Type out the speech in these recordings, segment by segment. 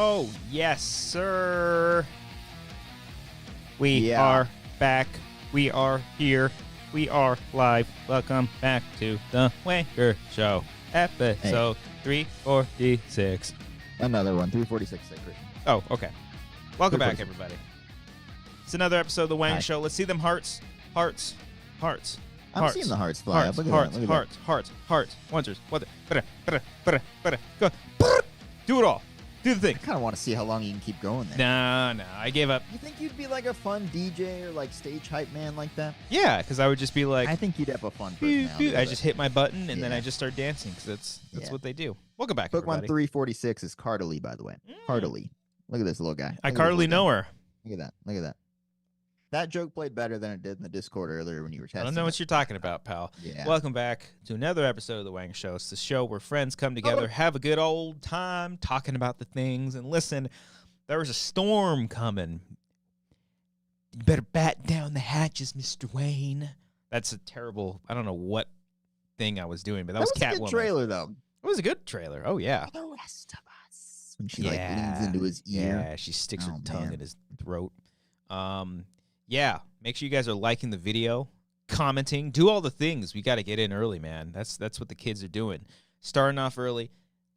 Oh, yes, sir. We are back. We are here. We are live. Welcome back to the Wanger Show, episode 346. Another one, 346 sacred. Oh, okay. Welcome back, everybody. It's another episode of the Wang Show. Let's see them hearts. Hearts. Hearts. I'm seeing the hearts fly up. Look at that. Look at Hearts. Wangers. Go. Do it all. Do the thing. I kind of want to see how long you can keep going there. No, I gave up. You think you'd be like a fun DJ or like stage hype man like that? Yeah, because I would just be like, I think you'd have a fun personality. I just hit my button and then I just start dancing because that's what they do. Welcome back, Book everybody. 346 is Cardily, by the way. Cardily. Look at this little guy. I Cardily know her. Look at that. Look at that. That joke played better than it did in the Discord earlier when you were testing. I don't know what you're talking about, pal. Yeah. Welcome back to another episode of the Wang Show. It's the show where friends come together, have a good old time talking about the things. And listen, there was a storm coming. You better bat down the hatches, Mr. Wayne. That's a terrible, I don't know what thing I was doing, but that was Catwoman. A good trailer, though. It was a good trailer. Oh, yeah. For the rest of us. When she like leans into his ear. Yeah, she sticks her tongue in his throat. Yeah, make sure you guys are liking the video, commenting, do all the things. We got to get in early, man. That's what the kids are doing. Starting off early,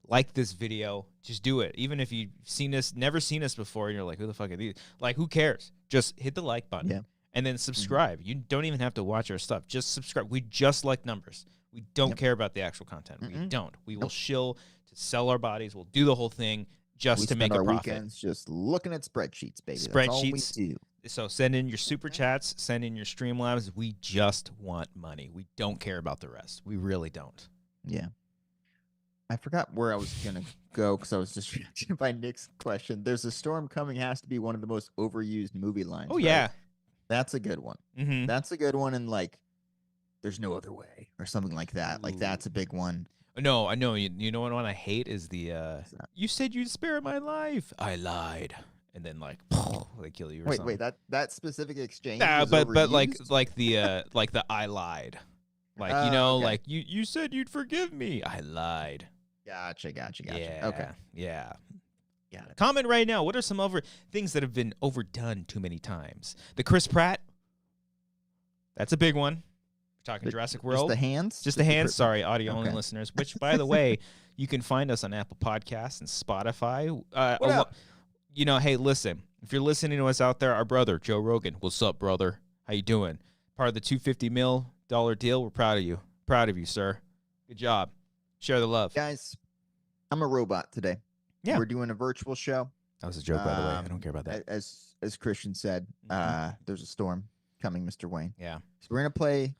like this video, just do it. Even if you've seen us, never seen us before, and you're like, who the fuck are these? Like, who cares? Just hit the like button and then subscribe. You don't even have to watch our stuff. Just subscribe. We just like numbers. We don't care about the actual content. We don't. We will shill to sell our bodies. We'll do the whole thing just to make a profit. Weekends just looking at spreadsheets, baby. Spreadsheets. That's all we do. So send in your super chats, send in your Streamlabs. We just want money. We don't care about the rest. We really don't. Yeah. I forgot where I was going to go because I was distracted by Nick's question. There's a storm coming has to be one of the most overused movie lines. Oh, yeah. That's a good one. That's a good one. And like, there's no other way or something like that. Like, that's a big one. No, I know. You know what one I hate is the, you said you'd spare my life. I lied. And then like they kill you or something. Wait, that specific exchange. Nah, but like the I lied. Like, you know, like you said you'd forgive me. I lied. Gotcha. Yeah, okay. Yeah. Got it. Comment right now. What are some things that have been overdone too many times? The Chris Pratt. That's a big one. We're talking Jurassic World. Just the hands? Just the hands. Sorry, audio only listeners. Which, by the way, you can find us on Apple Podcasts and Spotify. What up? You know, hey, listen, if you're listening to us out there, our brother, Joe Rogan, what's up, brother? How you doing? Part of the $250 million deal. We're proud of you. Proud of you, sir. Good job. Share the love. Guys, I'm a robot today. Yeah. We're doing a virtual show. That was a joke, by the way. I don't care about that. As Christian said, there's a storm coming, Mr. Wayne. Yeah. So we're going to play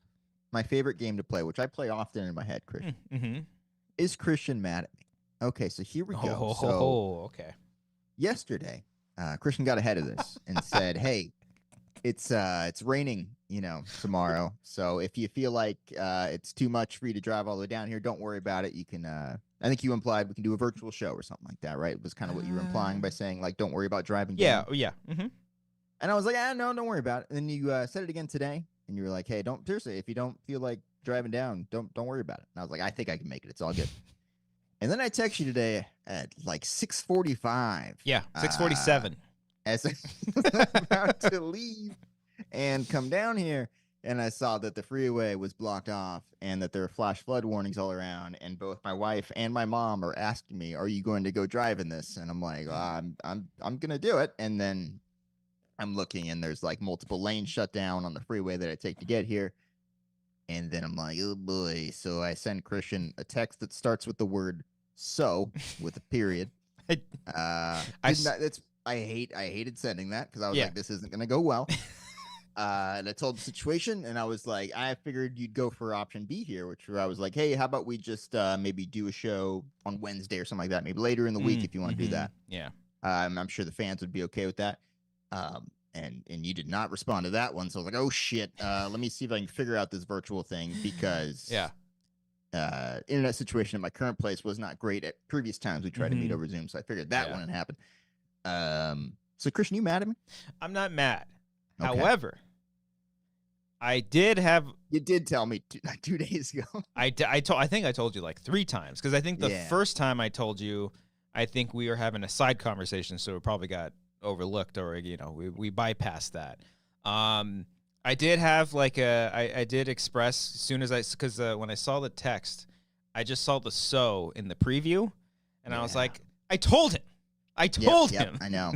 my favorite game to play, which I play often in my head, Christian. Is Christian mad at me? Okay, so here we go. Okay. Yesterday, Christian got ahead of this and said, "Hey, it's raining, tomorrow. So if you feel like it's too much for you to drive all the way down here, don't worry about it. You can. I think you implied we can do a virtual show or something like that, right? It was kind of what you were implying by saying like, don't worry about driving down. Yeah. And I was like, no, don't worry about it. And then you said it again today, and you were like, hey, seriously, if you don't feel like driving down, don't worry about it. And I was like, I think I can make it. It's all good. And then I text you today at like 6:45. Yeah, 6:47. As I was about to leave and come down here, and I saw that the freeway was blocked off and that there are flash flood warnings all around. And both my wife and my mom are asking me, "Are you going to go drive in this?" And I'm like, I'm gonna do it. And then I'm looking, and there's like multiple lanes shut down on the freeway that I take to get here. And then I'm like, oh boy. So I send Christian a text that starts with the word "so" with a period. I hated sending that because I was like, this isn't gonna go well. And I told the situation, and I was like, I figured you'd go for option B here, which I was like, hey, how about we just maybe do a show on Wednesday or something like that, maybe later in the week if you want to do that. Yeah. I'm sure the fans would be okay with that. And you did not respond to that one, so I was like, oh shit, let me see if I can figure out this virtual thing because internet situation in my current place was not great at previous times we tried to meet over Zoom, so I figured that wouldn't happen. So Christian, you mad at me? I'm not mad. Okay. However, I did have. You did tell me 2 days ago. I think I told you like 3 times because I think the first time I told you I think we were having a side conversation, so it probably got overlooked, or we bypassed that. I did have like I did express as soon as because when I saw the text, I just saw the "so" in the preview, and I was like, I told him. I told him. I know.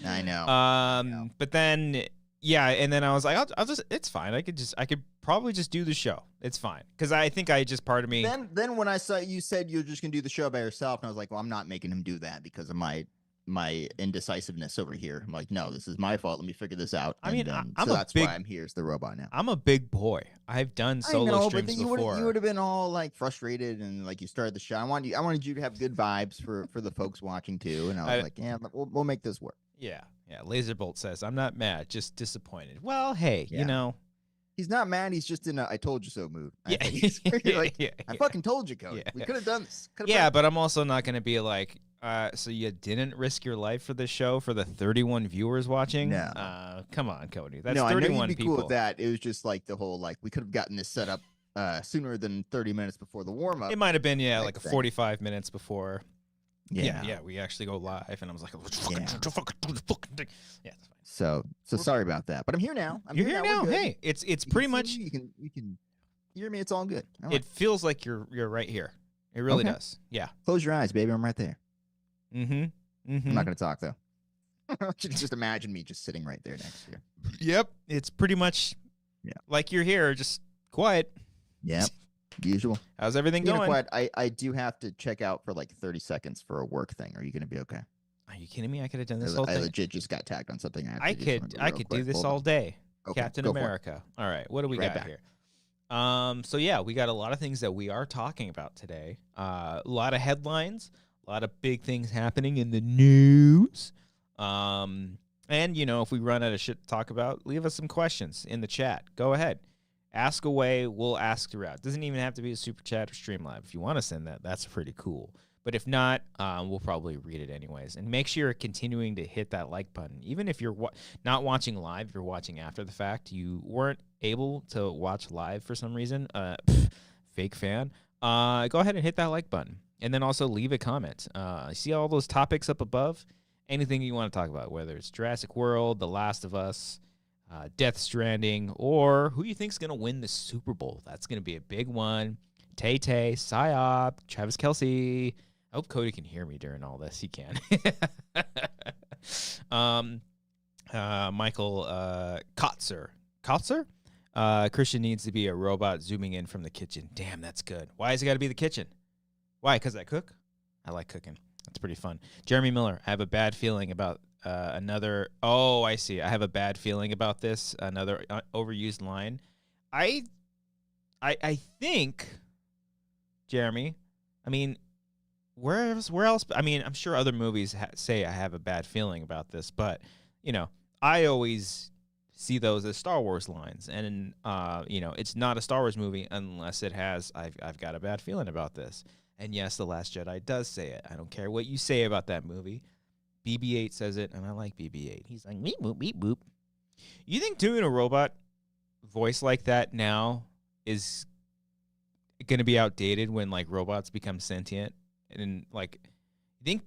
I know. But then, and then I was like, I'll just, it's fine. I could probably just do the show. It's fine. Because I think part of me. Then when I saw you said you're just going to do the show by yourself, and I was like, well, I'm not making him do that because of my indecisiveness over here. I'm like, no, this is my fault. Let me figure this out. I mean, that's why I'm here as the robot now. I'm a big boy. I've done solo streams before. You would have been all like frustrated and like you started the show. I wanted you to have good vibes for the folks watching too. And I was like, yeah, we'll make this work. Yeah. Laserbolt says, I'm not mad, just disappointed. Well, hey, he's not mad. He's just in a I told you so mood. I fucking told you, Cody. We could have done this. But I'm also not going to be like, so you didn't risk your life for this show for the 31 viewers watching? No. Come on, Cody. That's 31 I know you'd be people. Cool with that. It was just like the whole, like, we could have gotten this set up sooner than 30 minutes before the warm-up. It might have been, like 45 minutes before. Yeah, we actually go live, and I was like, let's fucking do the fucking thing. Yeah, that's fine. So sorry about that, but I'm here now. You're here now. Hey, it's pretty much. You can hear me. It's all good. It feels like you're right here. It really does. Yeah. Close your eyes, baby. I'm right there. I'm not gonna talk though. Just imagine me just sitting right there next to you. Yep. It's pretty much like you're here, just quiet. Yep. Usual. How's everything going? Quiet. I do have to check out for like 30 seconds for a work thing. Are you gonna be okay? Are you kidding me? I could have done this whole thing. I legit just got tagged on something. I could do this all day. Okay, Captain America. All right. What do we got here? So we got a lot of things that we are talking about today. A lot of headlines, a lot of big things happening in the news. And if we run out of shit to talk about, leave us some questions in the chat. Go ahead. Ask away. We'll ask throughout. Doesn't even have to be a super chat or Streamlab. If you want to send that, that's pretty cool. But if not, we'll probably read it anyways. And make sure you're continuing to hit that like button. Even if you're not watching live, if you're watching after the fact, you weren't able to watch live for some reason, fake fan, go ahead and hit that like button. And then also leave a comment. See all those topics up above? Anything you want to talk about, whether it's Jurassic World, The Last of Us, Death Stranding, or who you think's going to win the Super Bowl. That's going to be a big one. Tay-Tay, Psyop, Travis Kelce. I hope Cody can hear me during all this. He can. Michael Kotzer. Christian needs to be a robot zooming in from the kitchen. Damn, that's good. Why has it got to be the kitchen? Why? Because I cook? I like cooking. That's pretty fun. Jeremy Miller, I have a bad feeling about another. Oh, I see. I have a bad feeling about this. Another overused line. I think, Jeremy, I mean, where else? I mean, I'm sure other movies say I have a bad feeling about this, but, I always see those as Star Wars lines. And, it's not a Star Wars movie unless it has, I've got a bad feeling about this. And yes, The Last Jedi does say it. I don't care what you say about that movie. BB-8 says it, and I like BB-8. He's like, meep, boop, meep, boop. You think doing a robot voice like that now is going to be outdated when, like, robots become sentient? And, like, you think,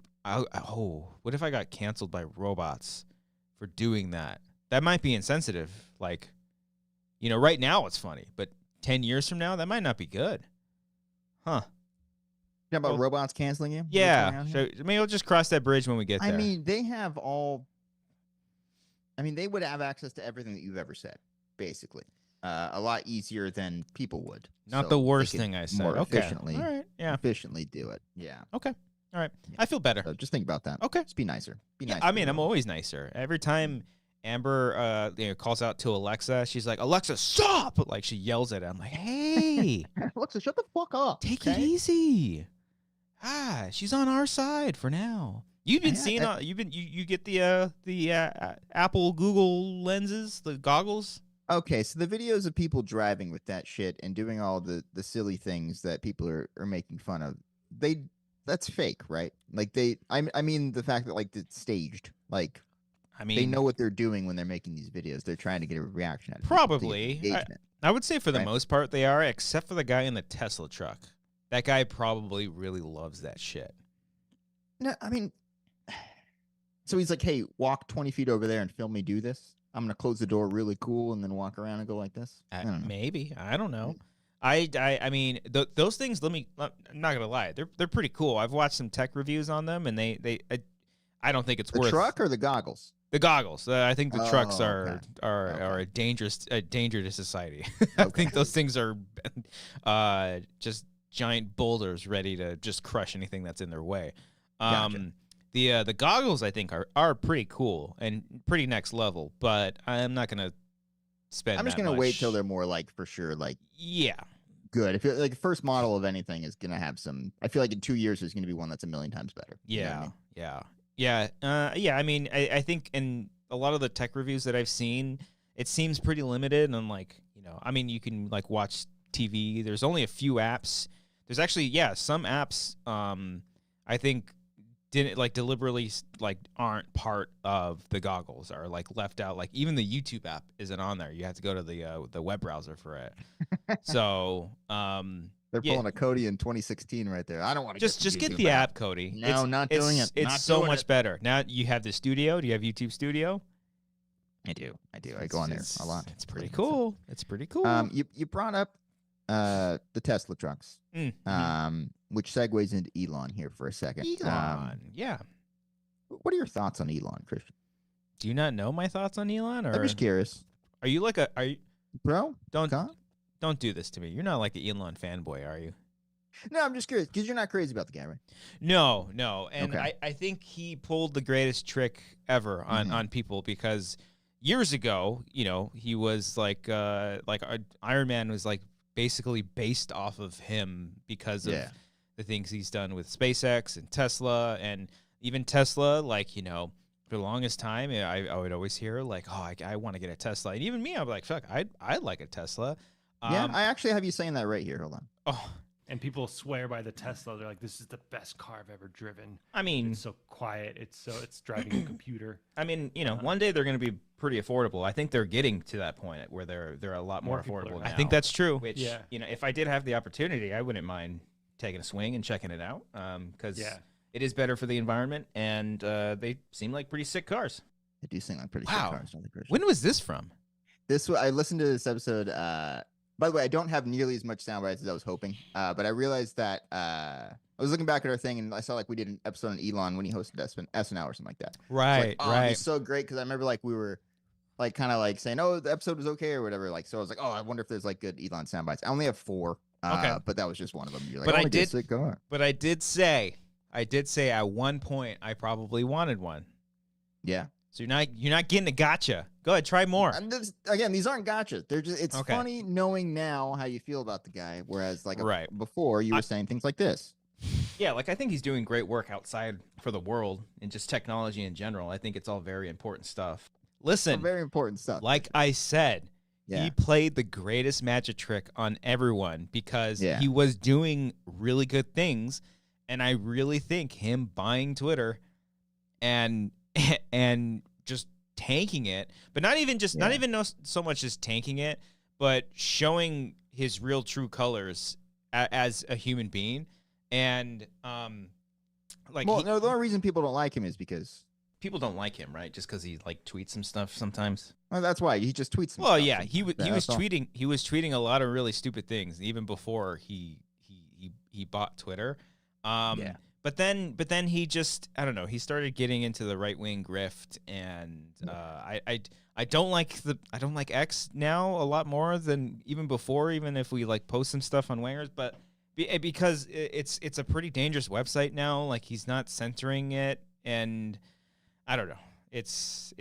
what if I got canceled by robots for doing that? That might be insensitive. Like, right now it's funny, but 10 years from now, that might not be good. Huh. You talking about robots canceling you? Yeah. So maybe we'll just cross that bridge when we get there. I mean, they would have access to everything that you've ever said, basically. A lot easier than people would. Not the worst thing I said. More efficiently. All right. Yeah. Efficiently do it. Yeah. Okay. All right. I feel better. So just think about that. Okay. Just be nicer. Be nice. I mean, I'm always nicer. Every time Amber calls out to Alexa, she's like, Alexa, stop! Like, she yells at it. I'm like, hey. Alexa, shut the fuck up. Take it easy. She's on our side for now. You've been seeing you get the Apple Google lenses, the goggles. Okay, so the videos of people driving with that shit and doing all the silly things that people are making fun of, that's fake, right? Like I mean the fact that like it's staged. Like they know what they're doing when they're making these videos. They're trying to get a reaction out of probably. I would say for the most part they are, except for the guy in the Tesla truck. That guy probably really loves that shit. No, I mean, so he's like, hey, walk 20 feet over there and film me do this. I'm gonna close the door really cool and then walk around and go like this. I don't know. Maybe, I don't know. I mean, those things. I'm not gonna lie, they're pretty cool. I've watched some tech reviews on them, and I don't think it's The worth truck or the goggles? the goggles. I think the trucks okay. are a danger to society. I think those things are just giant boulders ready to just crush anything that's in their way. Gotcha. The goggles I think are pretty cool and pretty next level, but I'm not gonna spend. I'm just gonna wait till they're more like for sure like good. If like the first model of anything is gonna have some. I feel like in 2 years there's gonna be one that's a million times better. You know what I mean? Yeah. I mean, I think in a lot of the tech reviews that I've seen, it seems pretty limited. And like, I mean, you can like watch TV. There's only a few apps. There's actually, some apps. I think didn't like deliberately like aren't part of the goggles, are like left out. Like even the YouTube app isn't on there. You have to go to the web browser for it. So they're pulling a Cody in 2016 right there. I don't want to just get the app, Cody. No, not doing it. It's so much better. Now you have the studio. Do you have YouTube Studio? I do. I go on there a lot. It's pretty cool. It's pretty cool. You brought up the Tesla trucks, which segues into Elon here for a second. Elon, yeah. What are your thoughts on Elon, Christian? Do you not know my thoughts on Elon? Or I'm just curious. Are you bro? Don't do this to me. You're not like an Elon fanboy, are you? No, I'm just curious because you're not crazy about the guy, right? No. And Okay. I think he pulled the greatest trick ever on people, because years ago, he was like Iron Man was like basically based off of him because of the things he's done with SpaceX and Tesla. And even Tesla, like, for the longest time, I would always hear like, oh, I want to get a Tesla. And even me, I'm like, fuck, I'd like a Tesla. I actually have you saying that right here. Hold on. Oh, and people swear by the Tesla. They're like, this is the best car I've ever driven. I mean, it's so quiet. It's driving a computer. I mean, one day they're going to be pretty affordable. I think they're getting to that point where they're a lot more affordable now. I think that's true. Which, if I did have the opportunity, I wouldn't mind taking a swing and checking it out. Because it is better for the environment, and they seem like pretty sick cars. They do seem like pretty sick cars. When was this from? I listened to this episode. By the way, I don't have nearly as much sound bites as I was hoping, but I realized that I was looking back at our thing and I saw like we did an episode on Elon when he hosted SNL or something like that. Right, right. It's so great because I remember like we were like kind of like saying, oh, the episode was okay or whatever. Like, so I was like, oh, I wonder if there's like good Elon sound bites. I only have 4, but that was just one of them. You're like, but I did say at one point I probably wanted one. Yeah. So you're not getting a gotcha. Go ahead, try more. And again, these aren't gotchas. They're just it's funny knowing now how you feel about the guy, whereas like before you were saying things like this. Yeah, like I think he's doing great work outside for the world and just technology in general. I think it's all very important stuff. Listen, very important stuff. Like I said, he played the greatest magic trick on everyone because he was doing really good things, and I really think him buying Twitter and just tanking it, but not even so much as tanking it, but showing his real true colors as a human being. And the only reason people don't like him is because people don't like him, right? Just because he like tweets some stuff sometimes. Well, that's why he just tweets. Well, yeah, he was tweeting a lot of really stupid things even before he bought Twitter. But then he just, I don't know, he started getting into the right wing grift, and I don't like X now a lot more than even before, even if we like post some stuff on Wangers, but because it's a pretty dangerous website now. Like he's not censoring it, and I don't know, it's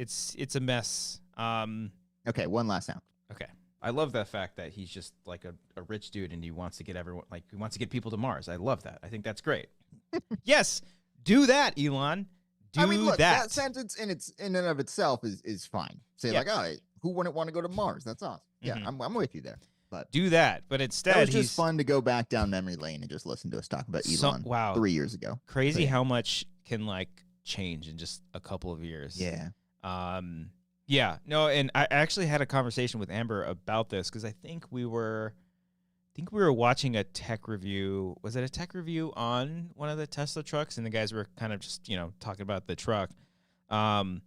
a mess. Okay, one last sound. Okay. I love the fact that he's just like a rich dude and he wants to get people to Mars. I love that. I think that's great. Yes, do that, Elon. That sentence in and of itself is fine. Say like, oh, who wouldn't want to go to Mars? That's awesome. Yeah, I'm with you there. But do that. But instead, it was just fun to go back down memory lane and just listen to us talk about Elon 3 years ago. Crazy how much can like change in just a couple of years. Yeah. Yeah, no, and I actually had a conversation with Amber about this because I think we were think we were watching a tech review. Was it a tech review on one of the Tesla trucks? And the guys were kind of just, talking about the truck. And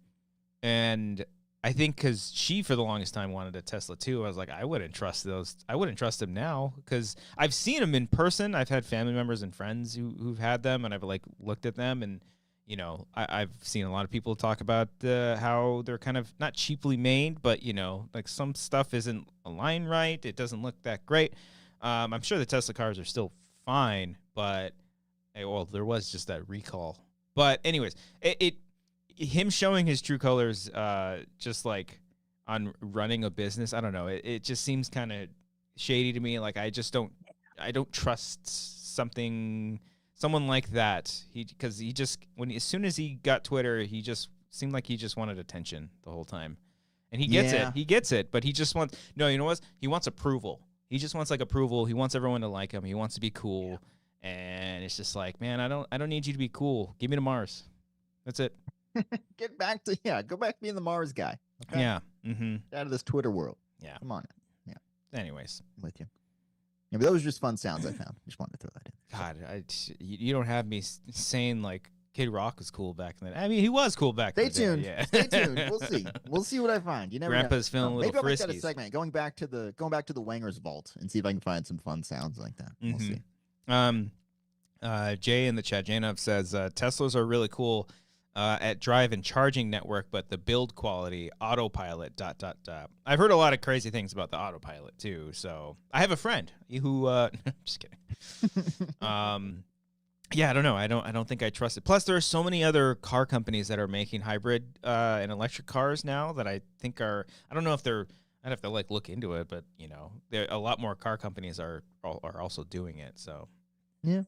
I think because she, for the longest time, wanted a Tesla too. I was like, I wouldn't trust those. I wouldn't trust them now because I've seen them in person. I've had family members and friends who've had them, and I've looked at them, and I've seen a lot of people talk about how they're kind of not cheaply made, but some stuff isn't aligned right. It doesn't look that great. I'm sure the Tesla cars are still fine, but there was just that recall. But anyways, him showing his true colors, just like on running a business, I don't know. It just seems kind of shady to me. Like I don't trust someone like that. Because as soon as he got Twitter, he just seemed like he just wanted attention the whole time, and he gets it. He gets it, but he just wants he wants approval. He just wants approval. He wants everyone to like him. He wants to be cool, and it's just like, man, I don't need you to be cool. Give me to Mars. That's it. Go back to being the Mars guy. Okay? Yeah. Mm-hmm. Out of this Twitter world. Yeah. Come on. Yeah. Anyways, I'm with you. Yeah, but those were just fun sounds I found. Just wanted to throw that in. God, you don't have me saying like Kid Rock was cool back then. I mean, he was cool back then. Stay tuned. Yeah. Stay tuned. We'll see. We'll see what I find. You never Grandpa's know. feeling a little Maybe I'll make frisky. that a segment. Going back to the Wangers vault and see if I can find some fun sounds like that. We'll see. Jay in the chat, Janov says Teslas are really cool at drive and charging network, but the build quality, autopilot, ... I've heard a lot of crazy things about the autopilot too. So I have a friend who, just kidding. Yeah, I don't know. I don't think I trust it. Plus, there are so many other car companies that are making hybrid and electric cars now that I think are. I don't know if they're. I'd have to look into it, but there a lot more car companies are also doing it. So yeah,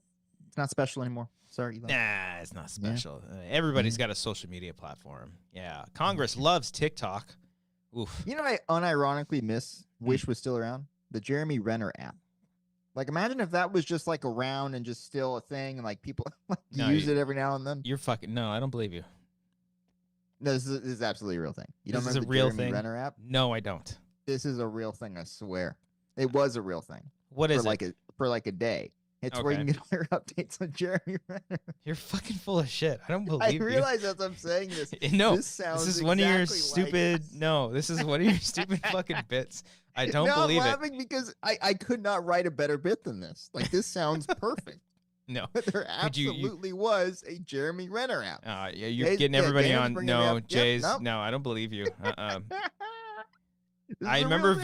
it's not special anymore. Sorry, Elon. Nah, it's not special. Yeah. Everybody's got a social media platform. Yeah, Congress loves TikTok. Oof. I unironically wish was still around the Jeremy Renner app. Like, imagine if that was just around and just still a thing, and people use it every now and then. You're fucking no. I don't believe you. No, this is absolutely a real thing. You don't This is remember a real the Jeremy thing? Renner app? No, I don't. This is a real thing. I swear, it was a real thing. What is it? For a day. It's where you can get all your updates on Jeremy Renner. You're fucking full of shit. I don't believe I you. realize as I'm saying this. No, this sounds this is one of your exactly stupid. No, this is one of your stupid fucking bits. I don't believe I'm it. laughing because I could not write a better bit than this. This sounds perfect. No, There absolutely was a Jeremy Renner app. Yeah, you're getting everybody on. No, Jay's. Nope. No, I don't believe you. This is I a remember real thing.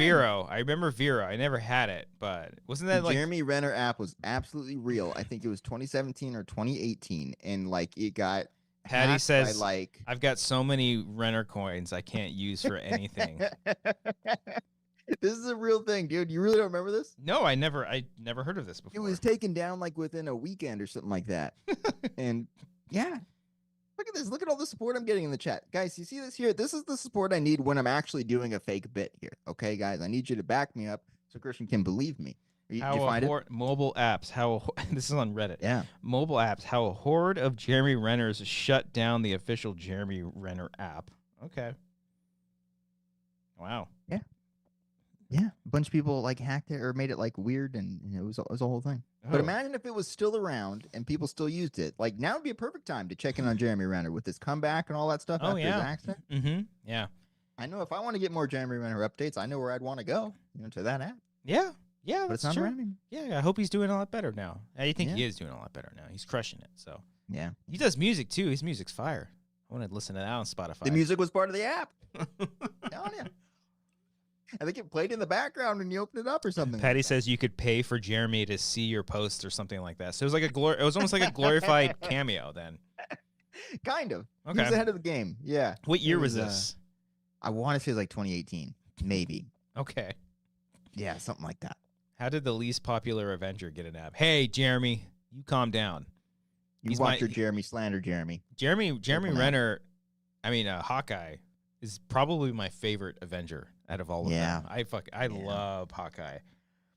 Vero. I never had it, but wasn't that The Jeremy Renner app was absolutely real. I think it was 2017 or 2018, and it got. Patty hacked says, by, I've got so many Renner coins I can't use for anything. This is a real thing, dude. You really don't remember this? No, I never heard of this It before. was taken down within a weekend or something like that. And yeah, look at this. Look at all the support I'm getting in the chat. Guys, you see this here? This is the support I need when I'm actually doing a fake bit here. Okay, guys, I need you to back me up so Christian can believe me. Did you find it? Mobile apps. This is on Reddit. Yeah. Mobile apps. How a horde of Jeremy Renners shut down the official Jeremy Renner app. Okay. Wow. Yeah, a bunch of people hacked it or made it weird, and it was a whole thing. But imagine if it was still around and people still used it. Now would be a perfect time to check in on Jeremy Renner with his comeback and all that stuff after his accident. Mm-hmm. Yeah. I know if I want to get more Jeremy Renner updates, I know where I'd want to go. To that app. Yeah. Yeah, But it's that's not true. around anymore. Yeah, I hope he's doing a lot better now. I think Yeah. he is doing a lot better now. He's crushing it. So Yeah. he does music too. His music's fire. I want to listen to that on Spotify. The music was part of the app. Telling you. I think it played in the background when you opened it up or something. Patty says you could pay for Jeremy to see your post or something like that. So it was it was almost like a glorified cameo then. Kind of. Okay. He was ahead of the game. Yeah. What year It was was, this? I want to say 2018. Maybe. Okay. Yeah, something like that. How did the least popular Avenger get an app? Hey, Jeremy, you calm down. You He's watch my- your Jeremy slander, Jeremy. Jeremy Careful now. Renner, Hawkeye is probably my favorite Avenger out of all of Yeah. them. I love Hawkeye.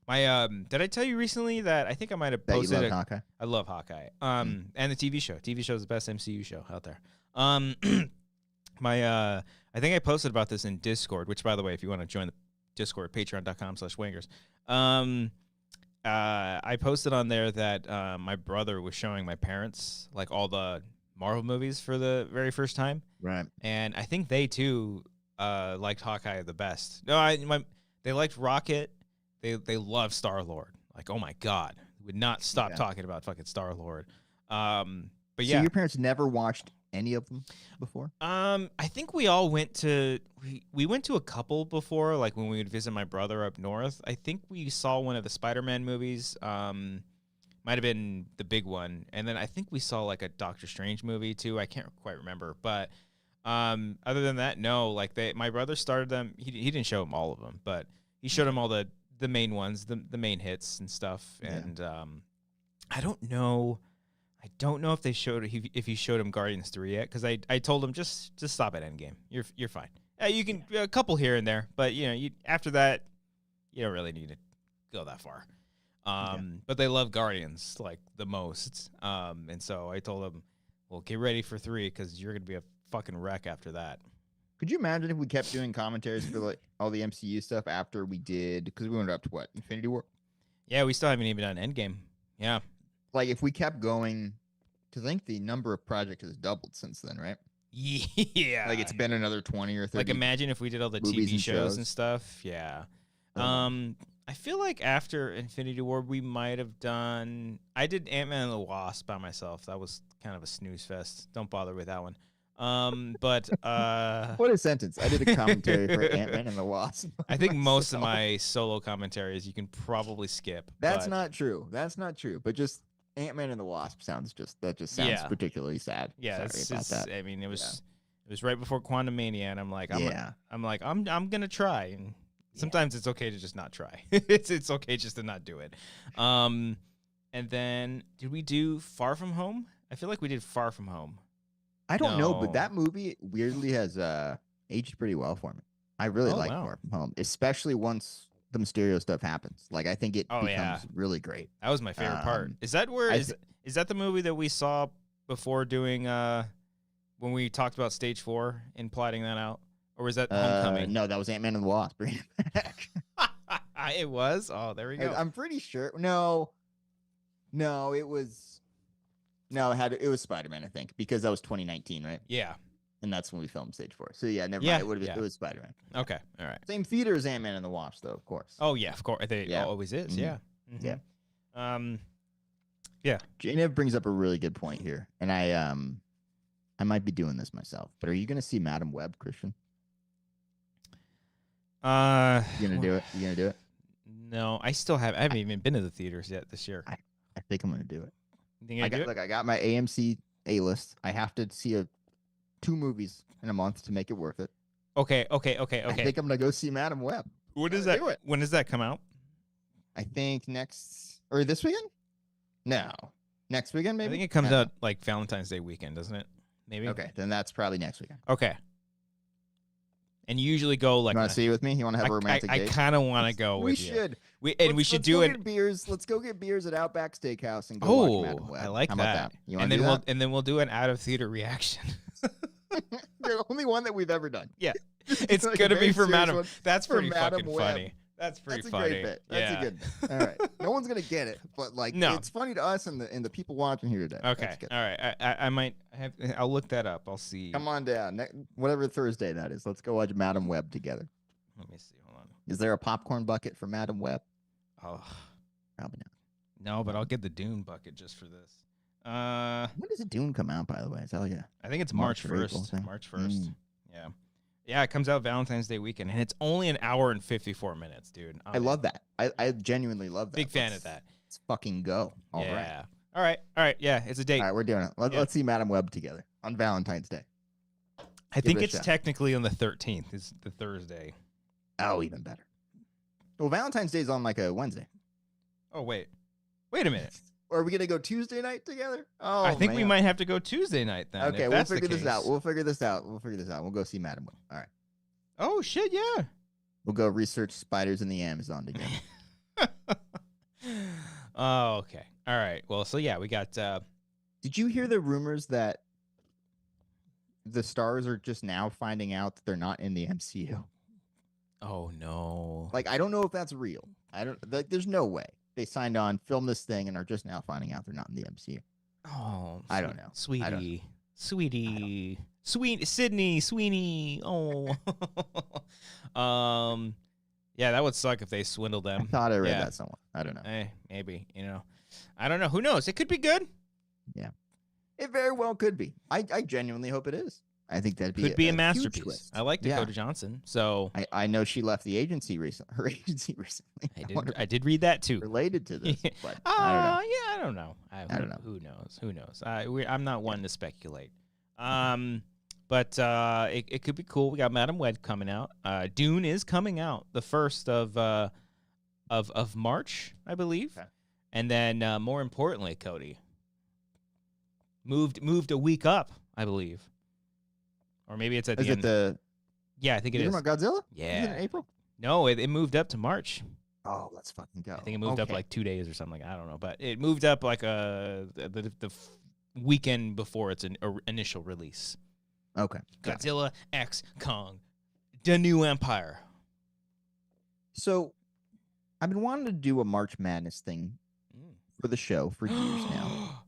My did I tell you recently that I think I might have That you posted love Hawkeye. I love Hawkeye. And the TV show. TV show is the best MCU show out there. I think I posted about this in Discord, which by the way, if you want to join the Discord, patreon.com/Wangers. I posted on there that my brother was showing my parents like all the Marvel movies for the very first time, Right. and I think they too liked Hawkeye the best. No, they liked Rocket. They love Star-Lord. Like, oh my god, would not stop talking about fucking Star-Lord. But So yeah, your parents never watched any of them before? I think we all went to we went to a couple before, like when we would visit my brother up north. I think we saw one of the Spider-Man movies. Might have been the big one, and then I think we saw like a Doctor Strange movie too. I can't quite remember, but other than that, no. Like my brother started them. He didn't show them all of them, but he showed them all the main ones, the main hits and stuff. Yeah. And I don't know if they showed if he showed him Guardians 3 yet, because I told him just stop at Endgame. You're fine. You can a couple here and there, but after that, you don't really need to go that far. But they love Guardians like the most. And so I told him, well, get ready for 3 because you're gonna be a fucking wreck after that. Could you imagine if we kept doing commentaries for like all the MCU stuff after we did? Because we went up to what, Infinity War? Yeah, we still haven't even done Endgame. Yeah. Like if we kept going, because I think the number of projects has doubled since then, right? Yeah. Like it's been another 20 or 30. Like imagine if we did all the movies TV and shows and shows. stuff. Yeah. I feel like after Infinity War we might have done. I did Ant-Man and the Wasp by myself. That was kind of a snooze fest. Don't bother with that one. But What a sentence! I did a commentary for Ant-Man and the Wasp. I think most of my solo commentaries you can probably skip. That's but not true. That's not true. But just Ant-Man and the Wasp sounds sounds Yeah. particularly sad. Yeah, Sorry it's about just, that. I mean, it was right before Quantum Mania, and I'm like, Yeah. I'm gonna try, and sometimes it's okay to just not try. it's okay just to not do it. And then did we do Far From Home? I feel like we did Far From Home. I don't know, No. but that movie weirdly has aged pretty well for me. I really like wow. Far From Home, especially once the Mysterio stuff happens. Like I think it becomes really great. That was my favorite part. Is that where is that the movie that we saw before doing when we talked about Stage 4 and plotting that out, or was that Homecoming? No, that was Ant-Man and the Wasp. Bring it back. It was. Oh, there we go. I'm pretty sure. No, it was. No, it was Spider-Man, I think, because that was 2019, right? Yeah. And that's when we filmed Stage 4. So yeah, never Yeah, mind. It would have yeah. It was Spider-Man. Okay. All right. Same theater as Ant-Man and the Wasp, though, of course. Oh yeah, of course. It Yeah. always is. Mhm. Yeah. Yeah. Yeah. Janev brings up a really good point here, and I might be doing this myself. But are you going to see Madam Web, Christian? You gonna do it? You gonna do it? No, I haven't even been to the theaters yet this year. I think I'm gonna do it. You think I do it? I got my AMC A list. I have to see 2 movies in a month to make it worth it. Okay. I think I'm gonna go see Madam Web. What is Gotta that? do it. When does that come out? I think next or this weekend? No, next weekend maybe. I think it comes don't out like Valentine's Day weekend, doesn't it? Maybe. know. Okay, then that's probably next weekend. Okay. And you usually go like You want to see it with me? You want to have a romantic I date? kind of want to go We with you. should. We should Let's do go it. Get beers. Let's go get beers at Outback Steakhouse and go watch Madam Web. I like How about that. that? You want And to then do that? and then we'll do an out of theater reaction. The only one that we've ever done. Yeah. It's like a gonna very be for serious Madam. one That's for pretty Madam fucking Web. funny. That's pretty That's a funny. great bit. That's yeah. a good bit. All right. No one's gonna get it, but like No. it's funny to us and the people watching here today. Okay. That's good. All right. I might have. I'll look that up. I'll see. Come on down. Whatever Thursday that is. Let's go watch Madam Web together. Let me see. Hold on. Is there a popcorn bucket for Madam Web? Oh Probably not. no, but I'll get the Dune bucket just for this. When does a Dune come out, by the way? Is that like a I think it's March March or April 1st. thing? March 1st. Yeah. Yeah, it comes out Valentine's Day weekend, and it's only an hour and 54 minutes, dude. I love that. I genuinely love that. Big fan of that. Let's fucking go. All right. Yeah. All right. Yeah, it's a date. All right, we're doing it. Yeah. Let's see Madam Web together on Valentine's Day. I think it a it's shot. technically on the 13th. It's the Thursday. Oh, even better. Well, Valentine's Day is on like a Wednesday. Oh, wait a minute. Or are we gonna go Tuesday night together? Oh, I think we man. might have to go Tuesday night then. Okay, if we'll that's the figure this out. case. We'll figure this out. We'll go see Madam Web. All right. Oh shit! Yeah. We'll go research spiders in the Amazon together. Oh, okay. All right. Well, so yeah, we got. Did you hear the rumors that the stars are just now finding out that they're not in the MCU? Oh no. Like, I don't know if that's real. I don't like. There's no way. they signed on, filmed this thing, and are just now finding out they're not in the MCU. Oh, I don't know. Sweetie. Sydney, Sweeney. Oh. Yeah, that would suck if they swindled them. I thought I read that somewhere. I don't know. Maybe, I don't know. Who knows? It could be good. Yeah. It very well could be. I genuinely hope it is. I think that'd be a huge masterpiece. twist. I like Dakota Johnson, so I know she left the agency recently. Her agency recently. I did read that too. Related to this, but I don't know. I don't know. Who knows? I'm not one to speculate. But it could be cool. We got Madam Web coming out. Dune is coming out the 1st of March, I believe. Okay. And then more importantly, Cody moved a week up, I believe. Or maybe it's at the end. Yeah, I think it is. Talking about Godzilla? Yeah. Is it in April? No, it moved up to March. Oh, let's fucking go. I think it moved up like 2 days or something. I don't know, but it moved up like the weekend before its initial release. Okay. Godzilla X Kong, the new empire. So, I've been wanting to do a March Madness thing for the show for years now.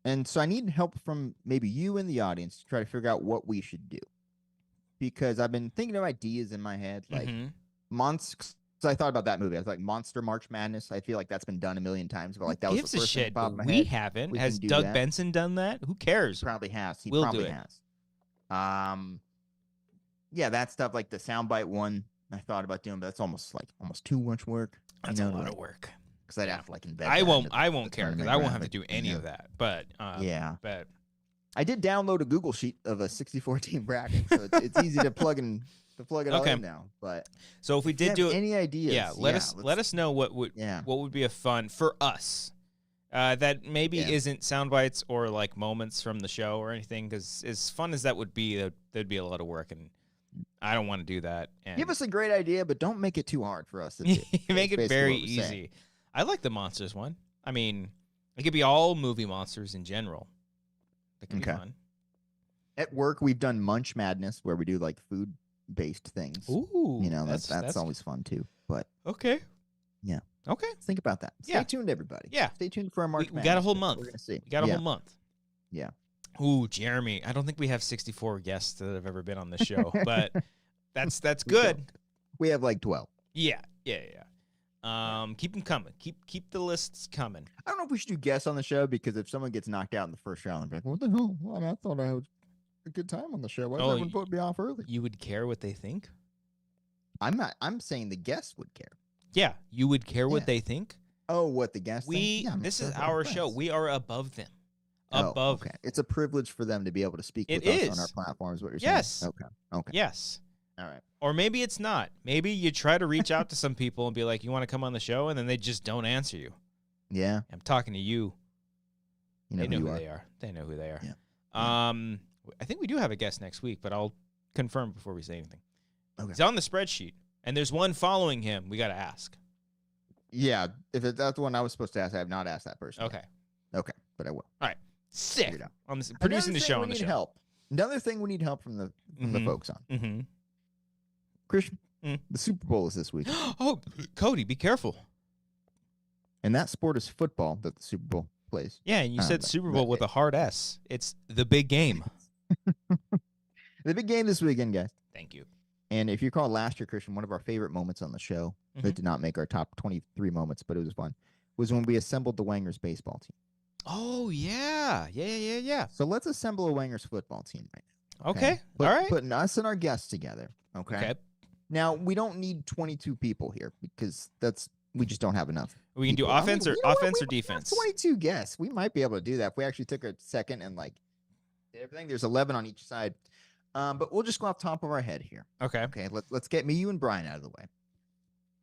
And so I need help from maybe you and the audience to try to figure out what we should do. Because I've been thinking of ideas in my head, like monsters. So I thought about that movie. I was like, Monster March Madness. I feel like that's been done a million times, but like that was the first thing that popped in my head. We haven't. Has Doug Benson done that? Who cares? Probably has. He We'll probably do it. has. Yeah, that stuff like the Soundbite one. I thought about doing, but that's almost too much work. That's a lot of work. Because I'd have to like invest. I won't care because I won't have to do any of that. But but I did download a Google sheet of a 64-team bracket, so it's easy to plug it all in now. But so if we did do any ideas, let us know what would be a fun for us. That maybe isn't sound bites or like moments from the show or anything, because as fun as that would be, there'd be a lot of work, and I don't want to do that. And give us a great idea, but don't make it too hard for us to do. Make it very easy. I like the monsters one. I mean, it could be all movie monsters in general. That could be fun. At work, we've done Munch Madness, where we do like food-based things. Ooh, that's always fun too. But okay, yeah, okay. Think about that. Stay tuned, everybody. Yeah, stay tuned for our March Madness. We got a whole month. We're gonna see. We got a whole month. Yeah. Ooh, Jeremy. I don't think we have 64 guests that have ever been on the show, but that's good. We have like 12. Yeah. Keep them coming. Keep the lists coming. I don't know if we should do guests on the show, because if someone gets knocked out in the first round, they're like, "What the hell? Well, I thought I had a good time on the show. Why did everyone put me off early?" You would care what they think? I'm not. I'm saying the guests would care. Yeah, you would care what they think. Oh, what the guests think? Yeah, this is our show. We are above them. Above. Okay. It's a privilege for them to be able to speak with us on our platforms. What you're saying? Yes. Okay. Yes. All right. Or maybe it's not. Maybe you try to reach out to some people and be like, "You want to come on the show?" and then they just don't answer you. Yeah. I'm talking to you. They know who they are. They know who they are. Yeah. I think we do have a guest next week, but I'll confirm before we say anything. Okay. He's on the spreadsheet, and there's one following him. We got to ask. Yeah. If that's the one I was supposed to ask, I have not asked that person. Okay. Yet. Okay. But I will. All right. Sick. On this, producing the show on the show. Help. Another thing we need help from the folks on. Mm-hmm. Christian, the Super Bowl is this week. Oh, Cody, be careful. And that sport is football that the Super Bowl plays. Yeah, and you said Super Bowl with a hard S. It's the big game. The big game this weekend, guys. Thank you. And if you recall last year, Christian, one of our favorite moments on the show that did not make our top 23 moments, but it was fun, was when we assembled the Wangers baseball team. Oh, yeah. Yeah. So let's assemble a Wangers football team right now. Okay. All right. Putting us and our guests together. Okay. Now, we don't need 22 people here, because we just don't have enough. We can do offense or defense. 22 guests. We might be able to do that if we actually took a second and like did everything. There's 11 on each side. But we'll just go off top of our head here. Okay. Let's get me, you, and Brian out of the way.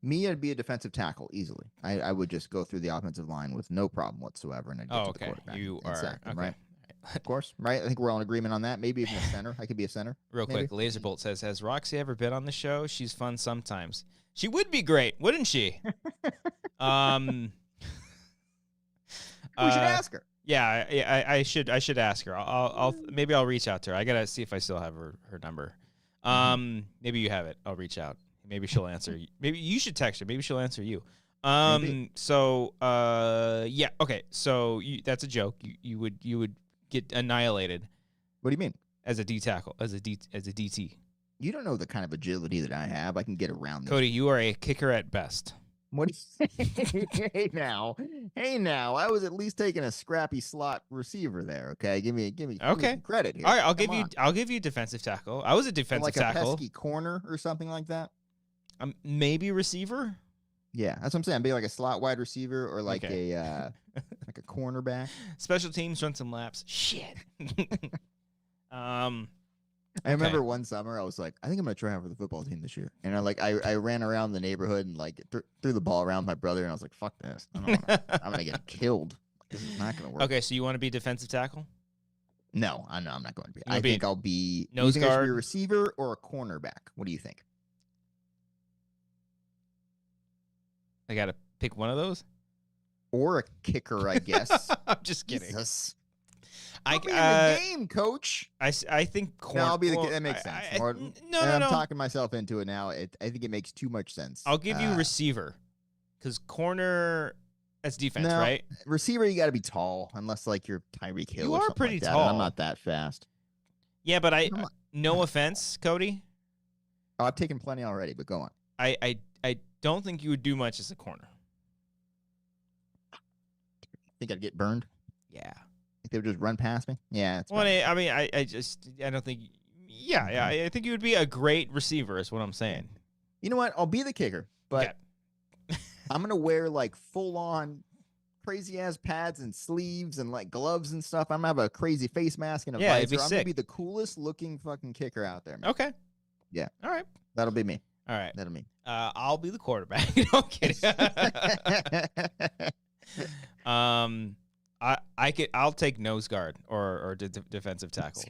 Me, I'd be a defensive tackle easily. I would just go through the offensive line with no problem whatsoever, and I'd get to the quarterback. You are sack him, okay. Right? Of course, right? I think we're all in agreement on that. Maybe even a center. I could be a center. Real quick, Laserbolt says, "Has Roxy ever been on the show? She's fun sometimes. She would be great, wouldn't she?" We should ask her. Yeah, I should ask her. I'll maybe I'll reach out to her. I gotta see if I still have her number. Maybe you have it. I'll reach out. Maybe she'll answer. Maybe you should text her. Maybe she'll answer you. Maybe. So, yeah. Okay. So that's a joke. You would get annihilated What do you mean? as a D tackle, as a DT. You don't know the kind of agility that I have. I can get around this. Cody, you are a kicker at best. What do you Hey now. Hey now. I was at least taking a scrappy slot receiver there, okay? Give me Okay. some credit here. All right, Come on. I'll give you defensive tackle. I was a Or defensive like tackle. a pesky corner or something like that. Maybe receiver. Yeah, that's what I'm saying. Be like a slot wide receiver or like Okay. a like a cornerback. Special teams, run some laps. Shit. I remember one summer I was like, I think I'm gonna try out for the football team this year, and I ran around the neighborhood and like threw the ball around my brother, and I was like, fuck this, I'm gonna get killed. This is not gonna work. Okay, so you want to be defensive tackle? No, I'm not going to be. You wanna I be think I'll be nose you think I should guard? be a receiver or a cornerback. What do you think? I gotta pick one of those. Or a kicker, I guess. I'm just kidding. Jesus. I Put me in the game, coach. I think corner. No, I'll be the well, kid. That makes sense. No, I'm no. talking myself into it now. I think it makes too much sense. I'll give you receiver, because corner, that's defense, No, right? Receiver, you got to be tall, unless like you're Tyreek Hill. You or are something pretty like that, tall. and I'm not that fast. Yeah, but Come on. no offense, Cody. Oh, I've taken plenty already, but go on. I don't think you would do much as a corner. Think I'd get burned? Yeah. Think they would just run past me? Yeah. It's Well, fine. I mean, I don't think. Yeah, I think you would be a great receiver. Is what I'm saying. You know what? I'll be the kicker, but I'm gonna wear like full on crazy ass pads and sleeves and like gloves and stuff. I'm gonna have a crazy face mask and a Yeah, it'd visor. be I'm gonna sick. be the coolest looking fucking kicker out there, man. Okay. Yeah. All right. That'll be me. All right. That'll be. I'll be the quarterback. No kidding. I'll take nose guard or defensive tackle.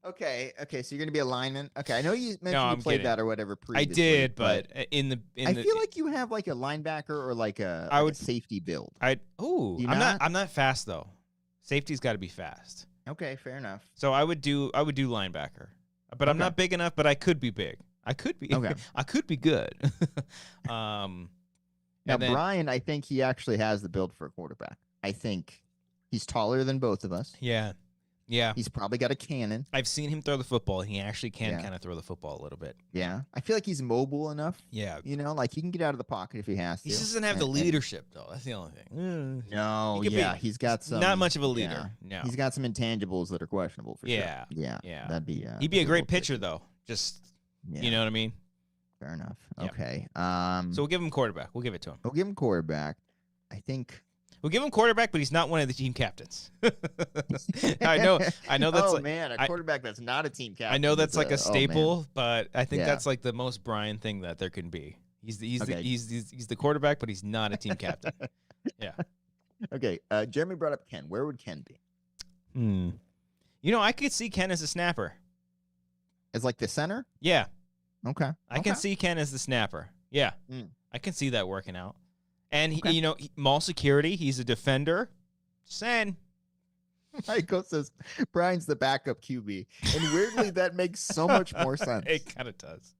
Okay. So you're gonna be a lineman. Okay. I know you mentioned No, you I'm played kidding. that or whatever I previously. did, but I feel like you have like a linebacker or like a, I like would- a safety build. I'm You not not? I'm not fast though. Safety's got to be fast. Okay, fair enough. So I would do linebacker. But I'm Okay. not big enough, but I could be big. I could be. Okay. I could be good. Now, and then- Brian, I think he actually has the build for a quarterback. I think he's taller than both of us. Yeah. Yeah. He's probably got a cannon. I've seen him throw the football. He actually can Yeah. kind of throw the football a little bit. Yeah. I feel like he's mobile enough. Yeah. You know, like he can get out of the pocket if he has to. He just doesn't have the And- leadership though. That's the only thing. No, He could be- he's got some. Not much of a yeah. leader. No. He's got some intangibles that are questionable for Yeah, sure. Yeah. yeah. That'd be. He'd be a great little pitcher tricky. though. Just Yeah. you know what I mean? Fair enough. Yeah. Okay. So we'll give him quarterback. We'll give it to him. we'll give him quarterback. I think. We'll give him quarterback, but he's not one of the team captains. I know that's oh like man, a I- quarterback that's not a team captain. I know that's is like a oh, man. staple, but I think Yeah. that's like the most Brian thing that there can be. He's Okay. the quarterback, but he's not a team captain. Yeah. Okay. Jeremy brought up Ken. Where would Ken be? You know, I could see Ken as a snapper. As like the center? Yeah, Okay. I can see Ken as the snapper. Yeah, Mm. I can see that working out. And Okay. you know, mall security. He's a defender. Saying. Michael says Brian's the backup QB, and weirdly that makes so much more sense. It kind of does.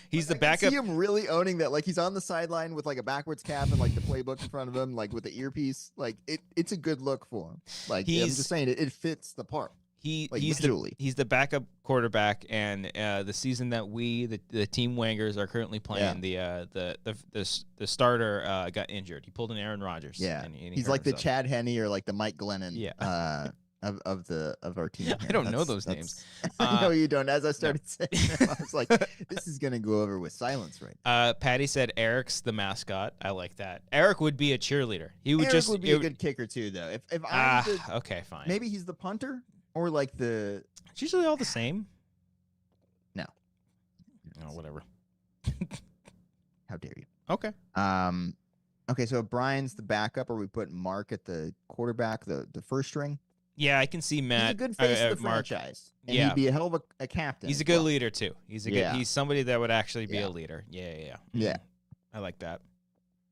He's the I can backup. see him really owning that. Like he's on the sideline with like a backwards cap and like the playbook in front of him, like with the earpiece. Like it's a good look for him. Like I'm He's- just saying, it fits the part. Like He's visually. the backup quarterback, and the season that the team Wangers are currently playing, the starter got injured. He pulled an Aaron Rodgers. Yeah, and he he's hurt like the himself. Chad Henne or like the Mike Glennon. Yeah. Of our team. I don't know those names. I know you don't. As I started saying them, I was like, this is gonna go over with silence, right? Patty said Eric's the mascot. I like that. Eric would be a cheerleader. He would Eric just would be a good kicker too, though. If I okay, fine. maybe he's the punter or like the It's usually all the same. No. Oh, whatever. how dare you? Okay. Okay, so if Brian's the backup, or we put Mark at the quarterback, the first string. Yeah, I can see Matt. He's a good face of the Mark. franchise, and Yeah. he'd be a hell of a captain. He's a as good well. leader too. He's a Yeah. good. He's somebody that would actually be Yeah. a leader. Yeah. Yeah. I like that.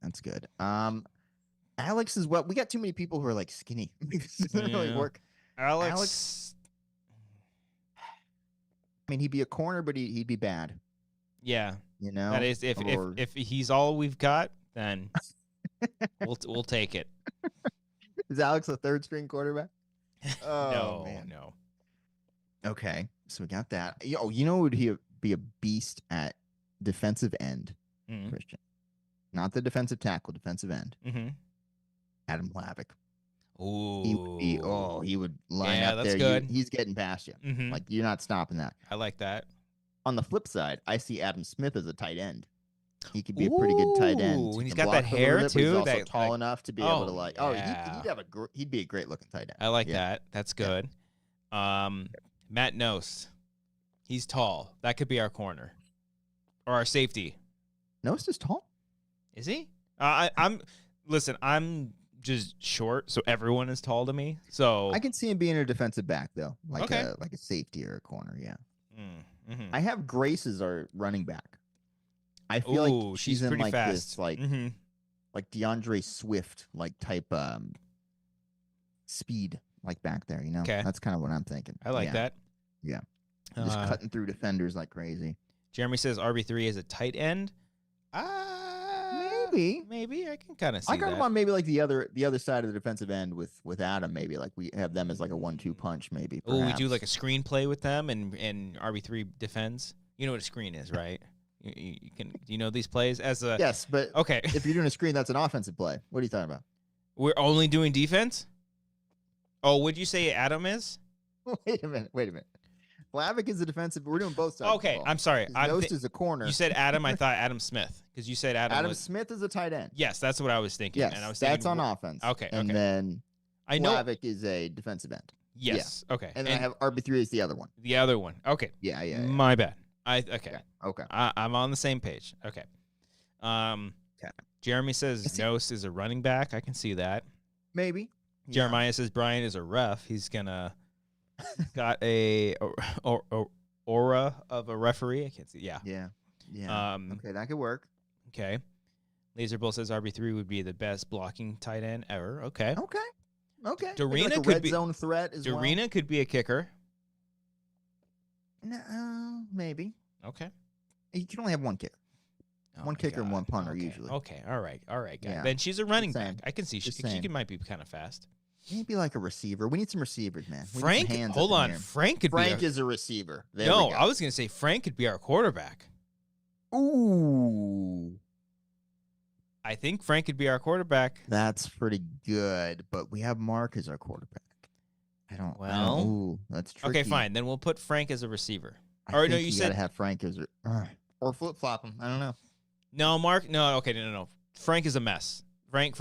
That's good. Alex is well. We got too many people who are like skinny. This doesn't really Yeah. work. Alex. I mean, he'd be a corner, but he'd be bad. Yeah. You know, That is, if he's all we've got, then we'll take it. Is Alex a third string quarterback? Oh, No, man. no. Okay, so we got that. You know, would he be a beast at defensive end, Mm-hmm. Christian? Not the defensive tackle, defensive end. Mm-hmm. Adam Lavick. Ooh. He would be. Oh, he would line Yeah, up that's there. good. He's getting past you. Mm-hmm. Like you're not stopping that. I like that. On the flip side, I see Adam Smith as a tight end. He could be a pretty good tight end. Ooh, and he's can got that block a little hair bit, but too. He's also that, tall enough to be able to like. Oh, yeah. he'd be a great looking tight end. I like that. That's good. Matt Nost. He's tall. That could be our corner. Or our safety. Nost is tall. Is he? I'm just short, so everyone is tall to me. So I can see him being a defensive back though, like Okay. a safety or a corner. Yeah. Mm-hmm. I have Grace as our running back. I feel Ooh, like she's she's in pretty like fast. this like Mm-hmm. like DeAndre Swift like type speed like back there. You know, Okay. that's kind of what I'm thinking. I like Yeah. that. Yeah. Just cutting through defenders like crazy. Jeremy says RB3 is a tight end. Maybe I can kind of see I got that. him on maybe like the other side of the defensive end with Adam. Maybe like we have them as like a 1-2 punch. Maybe. Oh, we do perhaps. like a screen play with them, and RB3 defends. You know what a screen is, right? You can. Do you know these plays as a? Yes, but Okay. if you're doing a screen, that's an offensive play. What are you talking about? We're only doing defense. Oh, would you say Adam is? Wait a minute. Slavic is a defensive. We're doing both sides. Okay, I'm sorry. Nost is a corner. You said Adam. I thought Adam Smith because you said Adam. Smith is a tight end. Yes, that's what I was thinking. Yes, and I was that's thinking, on offense. Okay, and okay. then I know. Slavic is a defensive end. Yes. Okay. And then I have RB3 as the other one. the other one. Okay. Yeah. My bad. Okay. Okay. I'm on the same page. Okay. Jeremy says Nost is a running back. I can see that. Maybe. Jeremiah says Brian is a ref. He's gonna got a aura of a referee. I can't see. Yeah. Yeah. Okay, that could work. Okay. Laser Bull says RB3 would be the best blocking tight end ever. Okay. Okay. Darina Maybe like a could red be zone threat as well. Darina could be a kicker. No, maybe. Okay. You can only have one kicker. Oh One my kicker and God. one punter Okay. usually. Okay. All right. Guy. Yeah. Then she's a running saying. back. I can see she Just saying. might be kind of fast. Maybe like a receiver. We need some receivers, man. We need Frank, some hands hold up in on. here. Frank could Frank be. is a receiver. There No, we go. I was gonna say Frank could be our quarterback. Ooh, I think Frank could be our quarterback. that's pretty good. But we have Mark as our quarterback. Well, ooh, that's tricky. Okay, fine. Then we'll put Frank as a receiver. I Or no, think you gotta said have Frank as or flip flop him. I don't know. no. Mark, no. Okay, no. Frank is a mess. Frank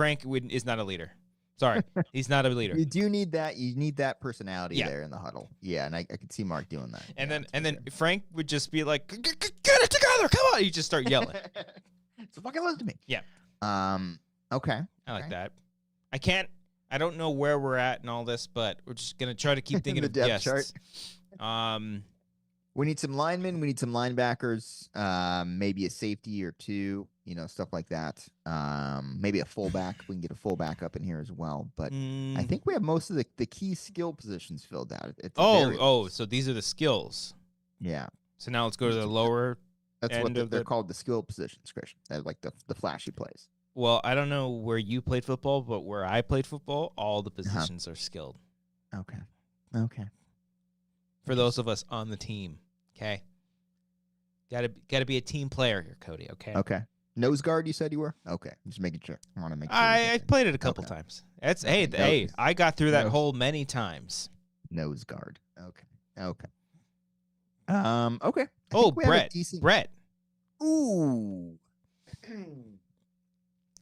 is not a leader. Sorry, he's not a leader. You do need that. You need that personality Yeah. there in the huddle. Yeah, and I could see Mark doing that. And Yeah, then Frank would just be like, "Get it together, come on!" You just start yelling. So fucking listen to me. Yeah. Okay. I like Okay. that. I don't know where we're at in all this, but we're just gonna try to keep thinking The of depth guests. chart. We need some linemen. We need some linebackers. Maybe a safety or two. Stuff like that. Maybe a fullback. We can get a fullback up in here as well. But I think we have most of the key skill positions filled out. At the very least. So these are the skills. Yeah. So now let's go to the lower. That's end what of they're the- called, the skill positions, Christian. They're like the flashy plays. Well, I don't know where you played football, but where I played football, all the positions are skilled. Okay. For those of us on the team, okay. Got to be a team player here, Cody. Okay. Nose guard, you said you were? Okay. Just making sure. I want to make sure. I played it a couple times. That's hey, I got through that Nose. hole many times. Nose guard. Okay. Okay. I Oh, think we have a Brett. decent- Brett, Ooh.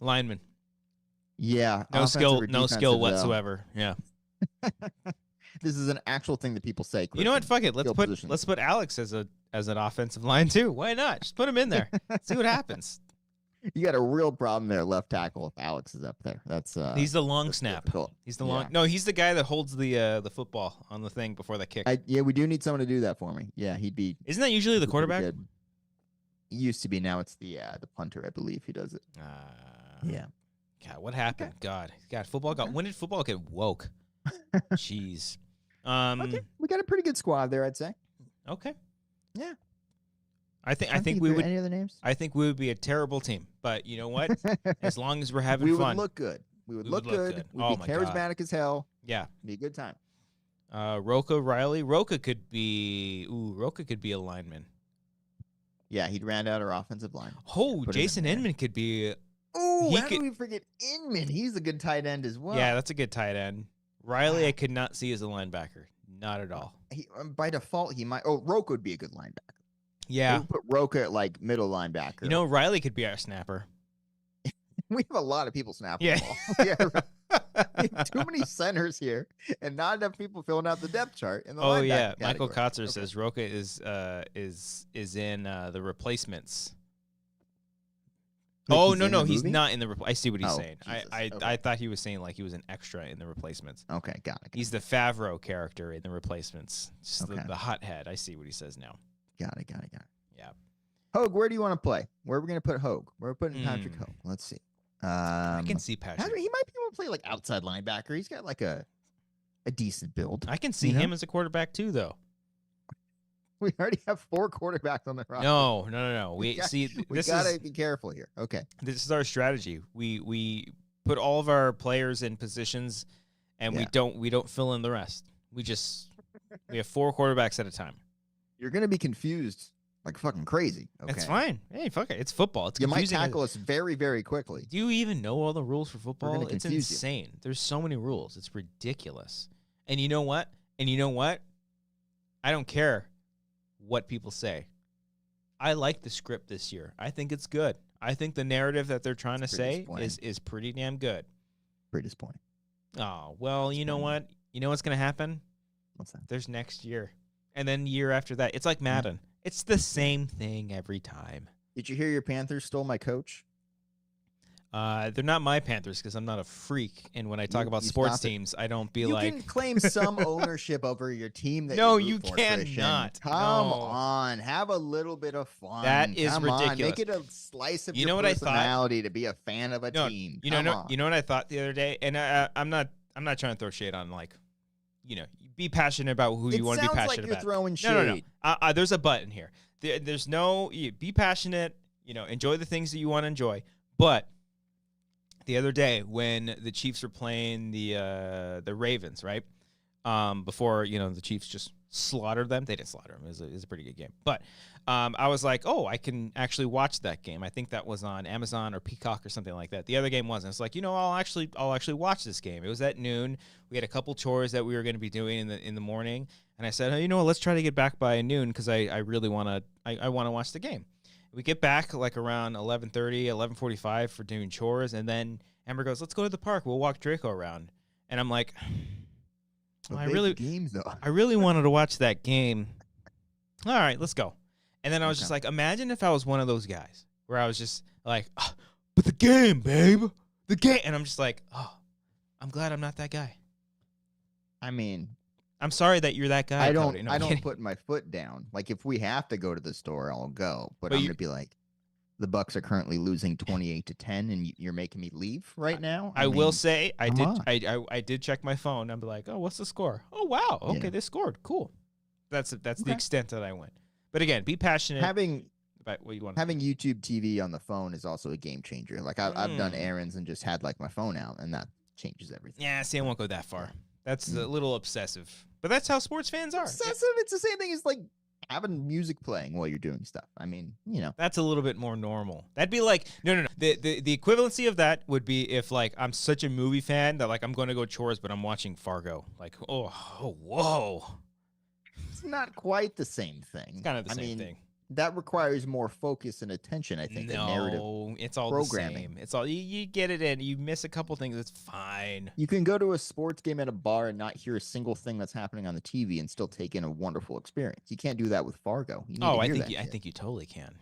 lineman. Yeah. No offensive skill, or no skill defensive, though. whatsoever. Yeah. This is an actual thing that people say. You know what? Christian. Fuck it. Skill positions. Let's put Alex as an offensive line too. Why not? Just put him in there. See what happens. You got a real problem there, left tackle. If Alex is up there, that's He's the long that's snap. difficult. He's the long. Yeah. No, he's the guy that holds the football on the thing before the kick. Yeah, we do need someone to do that for me. Yeah, he'd be. Isn't that usually the pretty quarterback? good. He used to be. Now it's the punter, I believe. He does it. Yeah. God, what happened? God, football got. When did football get woke? Jeez. Okay, we got a pretty good squad there, I'd say. Okay. Yeah. I think Trying to we think of would. any other names. I think we would be a terrible team. But you know what? As long as we're having we fun, would look good. We would We look would look good. good. We'd Oh be my God. charismatic as hell. yeah. Be a good time. Roca Riley. Roca could be. Ooh, Roca could be a lineman. Yeah, he'd round out our offensive line. Oh, Put him in Jason there. Inman could be. Oh, He how could- do we forget Inman? He's a good tight end as well. Yeah, that's a good tight end. Riley, I could not see as a linebacker. Not at all. By default, he might. Oh, Roca would be a good linebacker. Yeah. We would put Roca at like middle linebacker. You know, Riley could be our snapper. we have a lot of people snapping Yeah. the ball. Yeah, right. We have too many centers here, and not enough people filling out the depth chart in the Oh linebacker yeah, Michael category. Kotzer says Roca is in the replacements. Like Oh he's no in no, the he's movie? not in the. I see what he's Oh, saying. Jesus. I Okay. thought he was saying like he was an extra in the replacements. Okay, got it. He's the Favreau character in the replacements. Just Okay. the hothead. I see what he says now. Got it. Yeah. Hogue, where do you want to play? Where are we going to put Hogue? Where are we putting Patrick Hmm. Hogue? Let's see. I can see Patrick. He might be able to play like outside linebacker. He's got like a decent build. I can see You know? him as a quarterback too, though. We already have 4 quarterbacks on the roster. No. We got- see. We This gotta is be careful here. Okay. this is our strategy. We put all of our players in positions, and Yeah. we don't fill in the rest. We have 4 quarterbacks at a time. You're gonna be confused like fucking crazy. Okay. It's fine. Hey, fuck it. It's football. It's You might confusing. tackle us very, very quickly. Do you even know all the rules for football? gonna It's confuse you. insane. There's so many rules. It's ridiculous. And you know what? I don't care what people say. I like the script this year. I think it's good. I think the narrative that they're trying to It's pretty say disappointing. is pretty damn good. Pretty disappointing. Oh, well, you know Disappointing. what? You know what's going to happen? What's that? There's next year. And then year after that. It's like Madden. It's the same thing every time. Did you hear your Panthers stole my coach? They're not my Panthers because I'm not a freak. And when I talk about you sports stop it. teams, I don't be You like, can claim some ownership over your team. That No, you, you root for, cannot. Christian. Come No. on, have a little bit of fun. That is Come on, ridiculous. make it a slice of You your know what I thought? personality to be a fan of a No, team. you Come know, on. you know what I thought the other day, and I'm not trying to throw shade on be passionate about who it you want to be sounds like passionate you're about. throwing shade. No. There's a button here. There's no be passionate. Enjoy the things that you want to enjoy. But the other day when the Chiefs were playing the Ravens, right? Before the Chiefs just slaughtered them. They didn't slaughter them. It was a pretty good game. But I was like, oh, I can actually watch that game. I think that was on Amazon or Peacock or something like that. The other game wasn't. It's like, I'll actually watch this game. It was at noon. We had a couple chores that we were going to be doing in the morning, and I said, oh, you know what? Let's try to get back by noon because I really want to. I want to watch the game. We get back like around 11:30, 11:45 for doing chores, and then Amber goes, "Let's go to the park. We'll walk Draco around." And I'm like, A I big really games though. I really wanted to watch that game. All right, let's go. And then I was Okay. just like, imagine if I was one of those guys where I was just like, but the game, babe, the game. And I'm just like, oh, I'm glad I'm not that guy. I mean, I'm sorry that you're that guy. I don't. Cody. No, I I'm don't kidding. put my foot down. Like if we have to go to the store, I'll go. But But I'm you- gonna be like, the Bucks are currently losing 28-10, and you're making me leave right now. I will mean, say I come did. on. I did check my phone. I'm like, oh, what's the score? Oh wow, okay, Yeah. they scored. Cool. That's the Okay. extent that I went. But again, be passionate having about what you want. having YouTube TV on the phone is also a game changer. Like I've done Mm. errands and just had like my phone out, and that changes everything. Yeah, see, I won't go that far. That's a little obsessive. But that's how sports fans are. Obsessive. It's the same thing as like having music playing while you're doing stuff. I mean, That's a little bit more normal. That'd be like no. The equivalency of that would be if like I'm such a movie fan that like I'm going to go chores, but I'm watching Fargo. Like whoa, it's not quite the same thing. it's kind of the I same mean, thing. That requires more focus and attention. I think. and narrative. No, it's all programming. the same. It's all you get it in. You miss a couple things, it's fine. You can go to a sports game at a bar and not hear a single thing that's happening on the TV and still take in a wonderful experience. You can't do that with Fargo. You need to I hear think that I shit. think you totally can.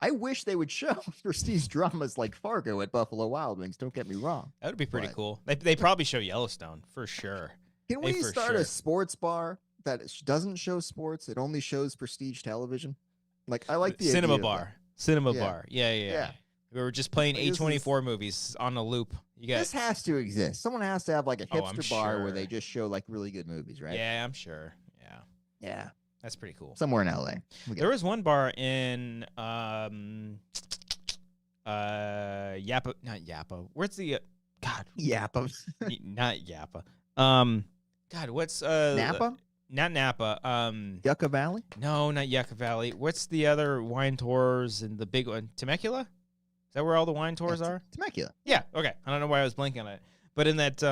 I wish they would show prestige dramas like Fargo at Buffalo Wild Wings. Don't get me wrong. That would be pretty But- cool. They probably show Yellowstone for sure. Can Hey, we for start sure. a sports bar that doesn't show sports? It only shows prestige television. Like I like the Cinema idea of bar. Cinema Yeah. bar. Yeah. Yeah. We were just playing Like, this A24 movies on a loop. You that. got This has to exist. Someone has to have like a Oh, I'm hipster bar where they sure. just show like really good movies, right? Yeah, I'm sure. Yeah. Yeah. That's pretty cool. Somewhere in LA. There was one bar in Yapa, not Yapa. Where's the God? Yapa. Not Yapa. God, what's Napa? Not Napa. Yucca Valley? No, not Yucca Valley. What's the other wine tours and the big one? Temecula? Is that where all the wine tours are? Temecula. Yeah. Okay. I don't know why I was blanking on it, but in that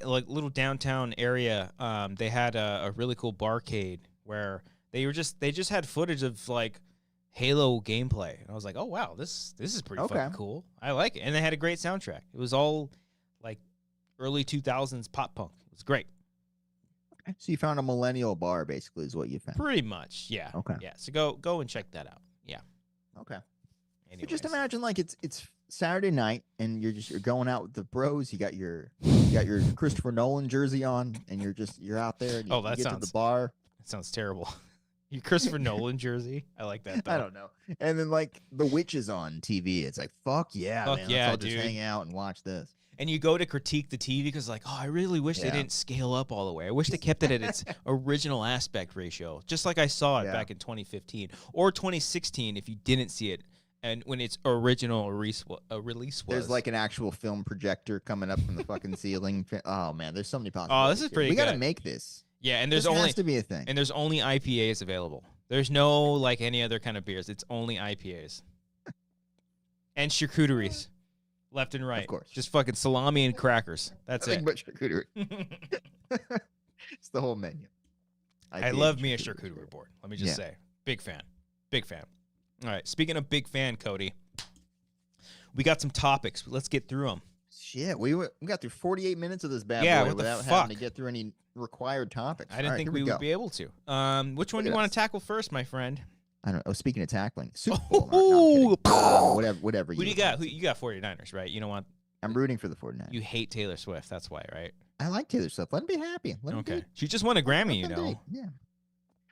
like little downtown area, they had a really cool barcade where they just had footage of like Halo gameplay, and I was like, oh wow, this is pretty fucking cool. I like it, and they had a great soundtrack. It was all like early 2000s pop punk. It was great. Okay. So you found a millennial bar, basically, is what you found. Pretty much, yeah. Okay. Yeah. So go and check that out. Yeah. Okay. Anyways. So just imagine like it's Saturday night and you're going out with the bros. You got your Christopher Nolan jersey on, and you're out there. And you get to the bar. That sounds terrible. Your Christopher Nolan jersey. I like that though. I don't know. And then like The Witch is on TV. It's like fuck yeah, man. Yeah, Let's all just hang out and watch this. And you go to critique the TV because like, oh, I really wish they didn't scale up all the way. I wish they kept it at its original aspect ratio, just like I saw it back in 2015 or 2016 if you didn't see it. And when its original release was. There's like an actual film projector coming up from the fucking ceiling. Oh man, there's so many possibilities. Oh, this is pretty good. We gotta make this. Yeah, and this has to be a thing. And there's only IPAs available. There's no like any other kind of beers. It's only IPAs. And charcuteries. Left and right. Of course. Just fucking salami and crackers. That's it. But charcuterie. It's the whole menu. I love me a charcuterie board. Let me just say. Big fan. Big fan. All right. Speaking of big fan, Cody, we got some topics. Let's get through them. Shit. We got through 48 minutes of this bad boy without having to get through any required topics. I didn't think we would be able to. Which one do you want to tackle first, my friend? I don't know. Speaking of tackling, Super Bowl. No, whatever. Who do you got? Who you got? 49ers, right? You don't want. I'm rooting for the 49ers. You hate Taylor Swift. That's why, right? I like Taylor Swift. Let him be happy. Okay. She just won a Grammy, you know. Yeah.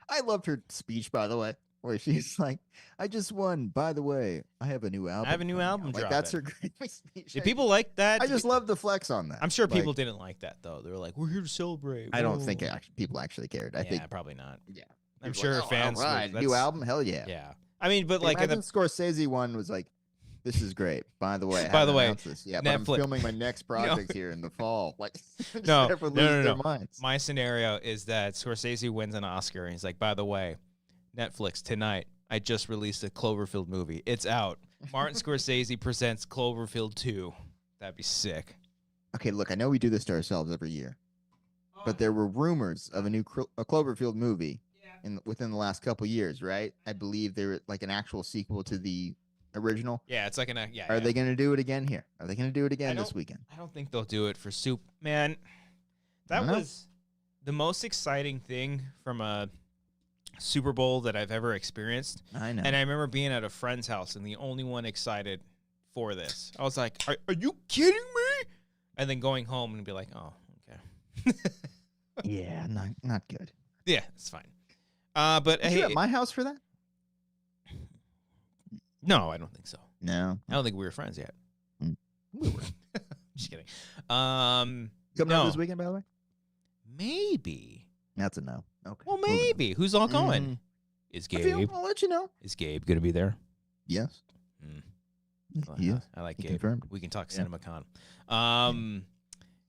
I loved her speech, by the way, where she's like, "I just won. By the way, I have a new album. I have a new album. Like that's her Grammy speech. Did people like that? I just love the flex on that. I'm sure people didn't like that though. They were like, "We're here to celebrate." I don't think people actually cared. I think probably not. Yeah. I'm sure fans. Right. New album. Hell yeah. Yeah. I mean, but like imagine Scorsese one was like, "This is great. By the way, this. Yeah, but I'm filming my next project here in the fall." Like, no. Their minds. My scenario is that Scorsese wins an Oscar, and he's like, "By the way, Netflix tonight, I just released a Cloverfield movie. It's out. Martin Scorsese presents Cloverfield 2. That'd be sick." Okay, look, I know we do this to ourselves every year, but there were rumors of a new Cloverfield movie. Within the last couple years, right? I believe they're like an actual sequel to the original. Yeah, it's like Are they going to do it again here? Are they going to do it again this weekend? I don't think they'll do it for Soup. Man, that was the most exciting thing from a Super Bowl that I've ever experienced. I know. And I remember being at a friend's house and the only one excited for this. I was like, are you kidding me? And then going home and be like, oh, okay. Yeah, not good. Yeah, it's fine. But Were you at my house for that? No, I don't think so. No, I don't think we were friends yet. We were. Just kidding. Coming up this weekend, by the way. Maybe. That's a no. Okay. Well, maybe. Who's all going? Is Gabe? I'll let you know. Is Gabe gonna be there? Yes. Yes. I like Gabe. Confirmed. We can talk CinemaCon. And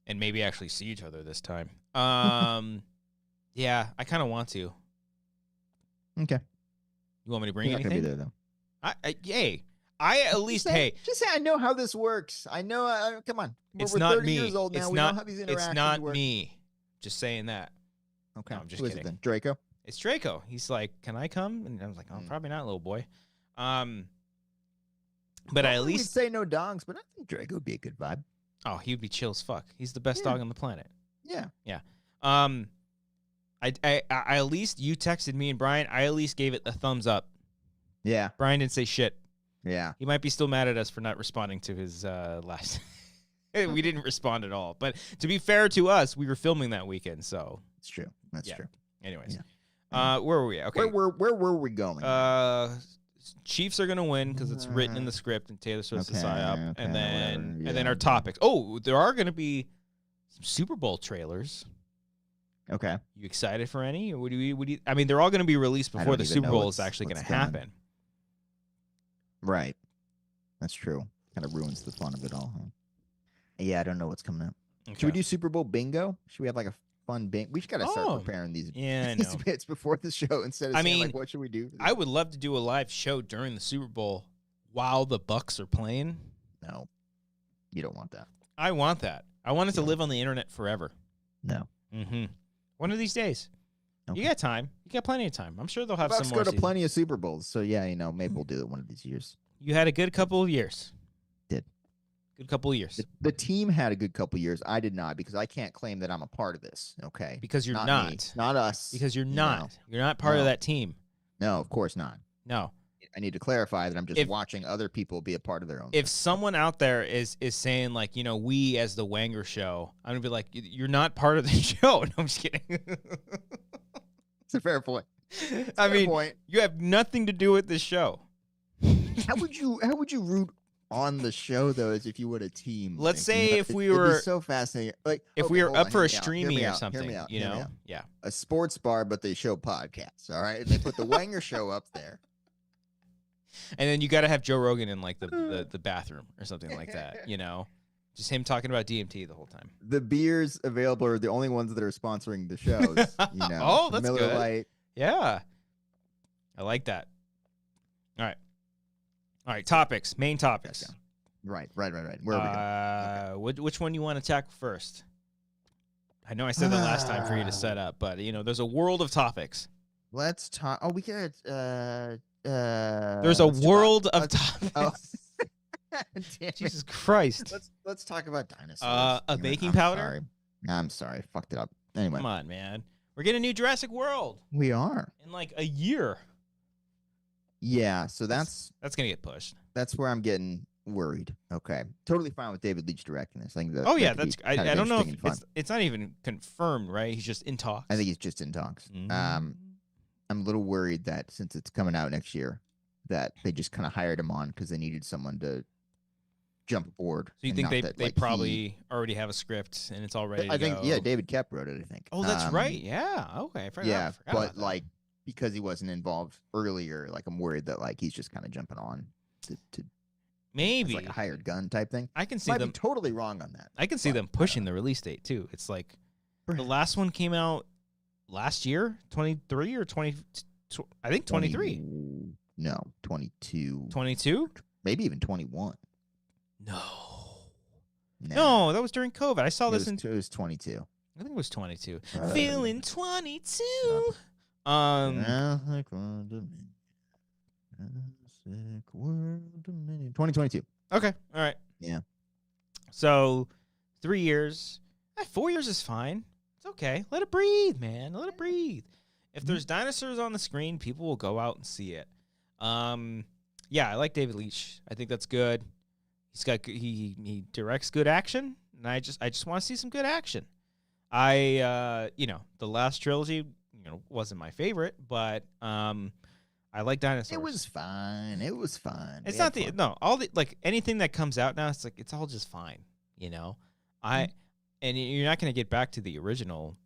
maybe actually see each other this time. Yeah, I kind of want to. Okay. You want me to bring anything? Not gonna be there though. I at least just say I know how this works. I know. Come on, it's we're not 30 me. years old now. It's we not. know how these interactions It's not work. me. Just saying that. Okay, no, I'm just Who kidding. Is it then? Draco. It's Draco. He's like, "Can I come?" And I was like, "Oh, probably not, little boy." But at least say no dogs. But I think Draco would be a good vibe. Oh, he would be chill as fuck. He's the best dog on the planet. Yeah. Yeah. I at least you texted me and Brian. I at least gave it a thumbs up. Yeah. Brian didn't say shit. Yeah. He might be still mad at us for not responding to his last. We didn't respond at all. But to be fair to us, we were filming that weekend, so it's true. That's true. Anyways, where were we? Okay, where were we going? Chiefs are gonna win because it's written in the script and Taylor Swift's the psyop, and then our topics. Oh, there are gonna be some Super Bowl trailers. Okay. You excited for any? Or would you? I mean, they're all going to be released I before don't the even Super know Bowl what's- is actually going what's to going. happen. Right. That's true. Kind of ruins the fun of it all. Huh? Yeah, I don't know what's coming up. Should we Okay. do Super Bowl bingo? Should we have like a fun bingo? We just gotta start Oh, preparing these, Yeah, I these know. bits before the show instead of I saying mean, like, what should we do? I would love to do a live show during the Super Bowl while the Bucks are playing. No, you don't want that. I want that. I want it to Yeah. live on the internet forever. No. Mm-hmm. One of these days. Okay. You got time. You got plenty of time. I'm sure they'll have Bucks some go more to seasons. plenty of Super Bowls, so yeah, maybe we'll do it one of these years. You had a good couple of years. Did. Good couple of years. The team had a good couple years. I did not because I can't claim that I'm a part of this. Okay, Because you're not not. me, not us. Because you're you not. know. You're not part of No. that team. No, of course not. No. I need to clarify that I'm just If- watching other people be a part of their own. If someone out there is saying like, we as the Wanger show, I'm gonna be like, you're not part of the show. No, I'm just kidding. It's a fair point. I Fair mean, point. you have nothing to do with this show. How would you root on the show though, as if you were a team? Let's like, say if it'd we be were- so fascinating. Like If okay, we were hold up on, for hear a me out, hear streaming me or out, something, hear me out, hear me out. Yeah. A sports bar, but they show podcasts. All right, and they put the Wanger show up there. And then you got to have Joe Rogan in like the bathroom or something like that, Just him talking about DMT the whole time. The beers available are the only ones that are sponsoring the shows. Oh, that's Miller good. Lite. Yeah. I like that. All right, topics, main topics. Gotcha. Right. Where are we going? Which one you want to tackle first? I know I said that last time for you to set up, but there's a world of topics. Let's talk. Oh, we could. There's a world of topics. Oh. Damn it. Jesus Christ. Let's talk about dinosaurs. A Damn it, baking I'm powder? Sorry. I'm sorry. Fucked it up. Anyway, Come on, man. We're getting a new Jurassic World we are. in like a year. Yeah. So that's That's going to get pushed. where I'm getting worried. Okay. Totally fine with David Leitch directing this. I think that. Oh, yeah. that could That's. be I kind of don't know if interesting and fun. it's not even confirmed, right? He's just in talks. I think he's just in talks. Mm. I'm a little worried that since it's coming out next year, that they just kind of hired him on because they needed someone to jump aboard. So you and think not they that, they like, probably already have a script and it's all ready to I think go? yeah, David Kep wrote it. I think. Oh, that's right. Yeah. Okay. I forgot, Yeah, I forgot but about that. like because he wasn't involved earlier, like I'm worried that like he's just kind of jumping on to as maybe like a hired gun type thing. I can see Might them. be totally wrong on that. I can see but them pushing the release date too. It's like the Perhaps. last one came out last year, 23 or 20. I think 23. No, 22. 22? Maybe even 21. No. Nah, No, that was during COVID. I saw it this was, in. it was 22. I think it was 22. Uh, Feeling 22. Jurassic World Dominion. Jurassic World Dominion. 2022. Okay. All right. Yeah. So 3 years. 4 years is fine. It's okay. Let it breathe, man. Let it breathe. If there's dinosaurs on the screen, people will go out and see it. Yeah, I like David Leitch. I think that's good. He directs good action, and I just want to see some good action. The last trilogy, wasn't my favorite, but I like dinosaurs. It was fine. It was fine. It's We not had fun. all the like anything that comes out now. It's like it's all just fine, And you're not going to get back to the original,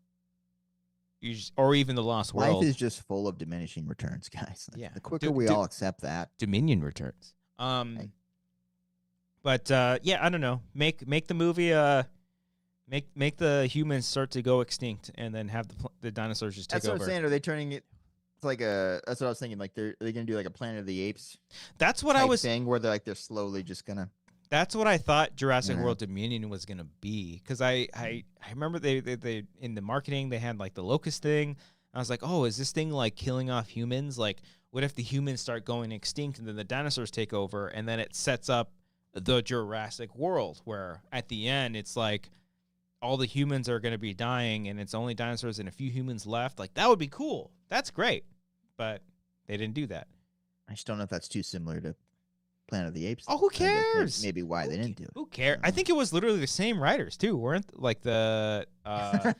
or even the Lost World. Life is just full of diminishing returns, guys. Like, Yeah. The quicker we all accept that. Dominion returns. Right. But yeah, I don't know. Make the movie. Make the humans start to go extinct, and then have the dinosaurs just take That's what over. I'm saying. Are they turning it? It's like a. That's what I was thinking. Like are they gonna do like a Planet of the Apes That's what I type was. thing where they're slowly just gonna. That's what I thought Jurassic Yeah. World Dominion was gonna be, because I remember they in the marketing they had like the locust thing. I was like, oh, is this thing like killing off humans? Like, what if the humans start going extinct and then the dinosaurs take over, and then it sets up the Jurassic World where at the end it's like all the humans are gonna be dying and it's only dinosaurs and a few humans left. Like that would be cool. That's great, but they didn't do that. I just don't know if that's too similar to Planet of the Apes. Oh, who I guess that's cares? Maybe why they didn't do it. Who cares? I think it was literally the same writers too, weren't like the I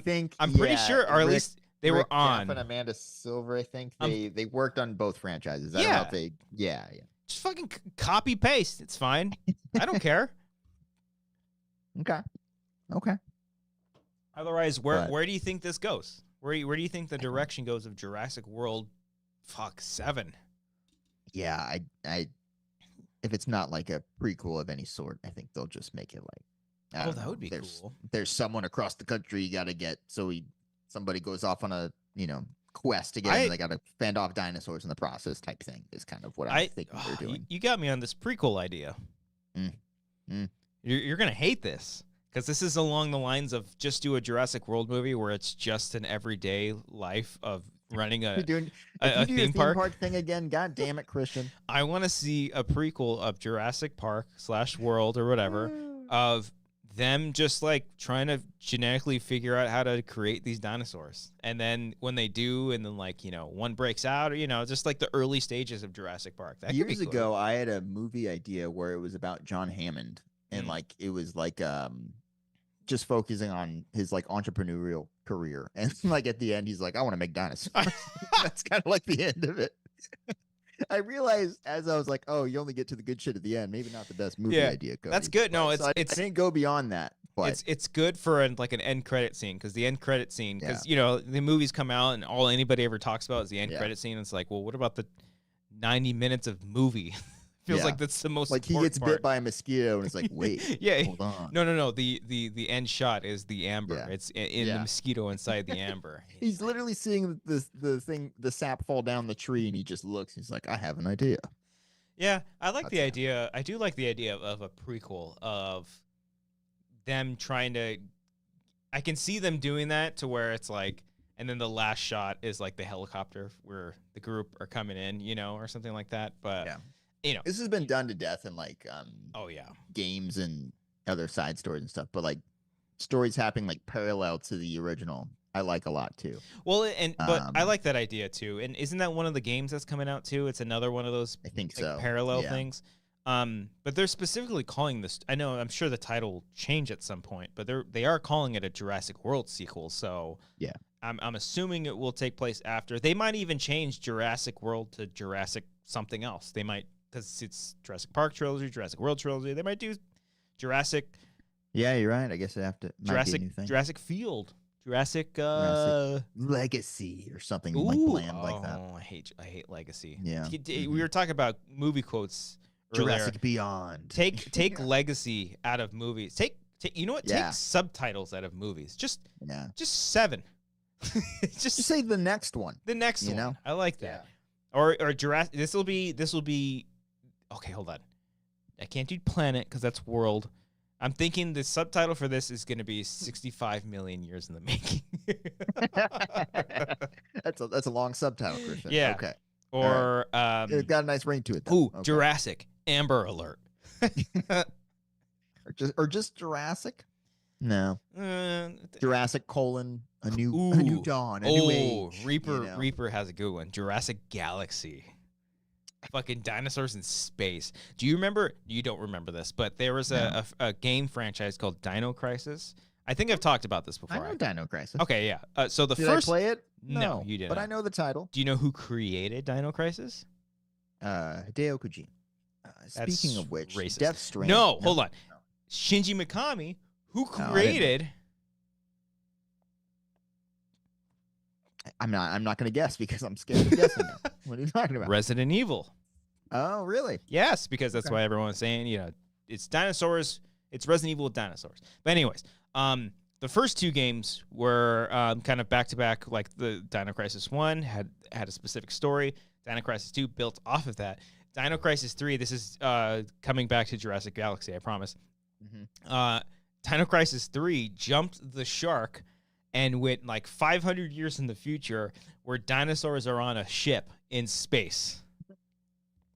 think I'm pretty yeah, sure, or at Rick- least they were Rick Taff on. and Amanda Silver. I think Um, they worked on both franchises. I don't know Yeah. if they. Yeah. Just fucking copy paste. It's fine. I don't care. Okay. Otherwise, But- where do you think this goes? Where do you think the direction goes of Jurassic World? 7. Yeah, I if it's not like a prequel of any sort, I think they'll just make it like I don't that know, would be cool. There's someone across the country you got to get, so somebody goes off on a quest again. And they got to fend off dinosaurs in the process, type thing. Is kind of what I'm thinking they're doing. You got me on this prequel idea. You're gonna hate this because this is along the lines of just do a Jurassic World movie where it's just an everyday life of running a theme park thing again. God damn it, Christian! I want to see a prequel of Jurassic Park / World or whatever of them just like trying to genetically figure out how to create these dinosaurs, and then when they do, and then like one breaks out, or just like the early stages of Jurassic Park. That Years could be cool. ago, I had a movie idea where it was about John Hammond, and like it was like just focusing on his like entrepreneurial career, and like at the end, he's like, "I want to make dinosaurs." That's kind of like the end of it. I realized as I was like, "Oh, you only get to the good shit at the end. Maybe not the best movie idea." Cody. That's good. No, I didn't go beyond that. But it's good for an end credit scene, because the end credit scene, because the movies come out and all anybody ever talks about is the end credit scene. It's like, well, what about the 90 minutes of movie? Feels like that's the most like he gets bit by a mosquito and it's like, wait, hold on. No. The end shot is the amber. Yeah. It's in the mosquito inside the amber. He's literally seeing the sap fall down the tree, and he just looks. He's like, I have an idea. Yeah, I like the idea. I do like the idea of a prequel of them trying to. I can see them doing that to where it's like, and then the last shot is like the helicopter where the group are coming in, or something like that. But this has been done to death in like games and other side stories and stuff. But like stories happening like parallel to the original, I like a lot too. Well, but I like that idea too. And isn't that one of the games that's coming out too? It's another one of those I think so parallel things. But they're specifically calling this. I'm sure the title will change at some point, but they are calling it a Jurassic World sequel. So yeah, I'm assuming it will take place after. They might even change Jurassic World to Jurassic something else. They might, because it's Jurassic Park trilogy, Jurassic World trilogy. They might do Jurassic. Yeah, you're right. I guess it Jurassic Field. Jurassic Legacy or something like bland like that. Oh, I hate Legacy. Yeah. We were talking about movie quotes earlier. Jurassic Beyond. Take Legacy out of movies. Take you know what? Yeah. Take subtitles out of movies. Just 7. just say the next one. The next one. I like that. Or Jurassic. This will be. Okay, hold on. I can't do planet because that's world. I'm thinking the subtitle for this is going to be 65 million years in the making. That's a long subtitle, Christian. Yeah. Okay. Or it's got a nice ring to it. Though. Okay. Jurassic Amber Alert. or just Jurassic. No. Jurassic : a new dawn, a new age. Reaper has a good one. Jurassic Galaxy. Fucking dinosaurs in space. Do you remember? You don't remember this, but there was a game franchise called Dino Crisis. I think I've talked about this before. I know Dino Crisis. Okay, yeah. So the Did first I play it? No, you didn't. But I know the title. Do you know who created Dino Crisis? Hideo Kojima. Speaking of which, racist. Death Stranding. No, hold on. Shinji Mikami, who created. I'm not going to guess because I'm scared of guessing now. What are you talking about? Resident Evil. Oh, really? Yes, because that's why everyone's saying, it's dinosaurs. It's Resident Evil with dinosaurs. But anyways, the first 2 games were kind of back to back. Like the Dino Crisis 1 had a specific story. Dino Crisis 2 built off of that. Dino Crisis 3. This is coming back to Jurassic Galaxy. I promise. Mm-hmm. Dino Crisis 3 jumped the shark and went like 500 years in the future, where dinosaurs are on a ship in space.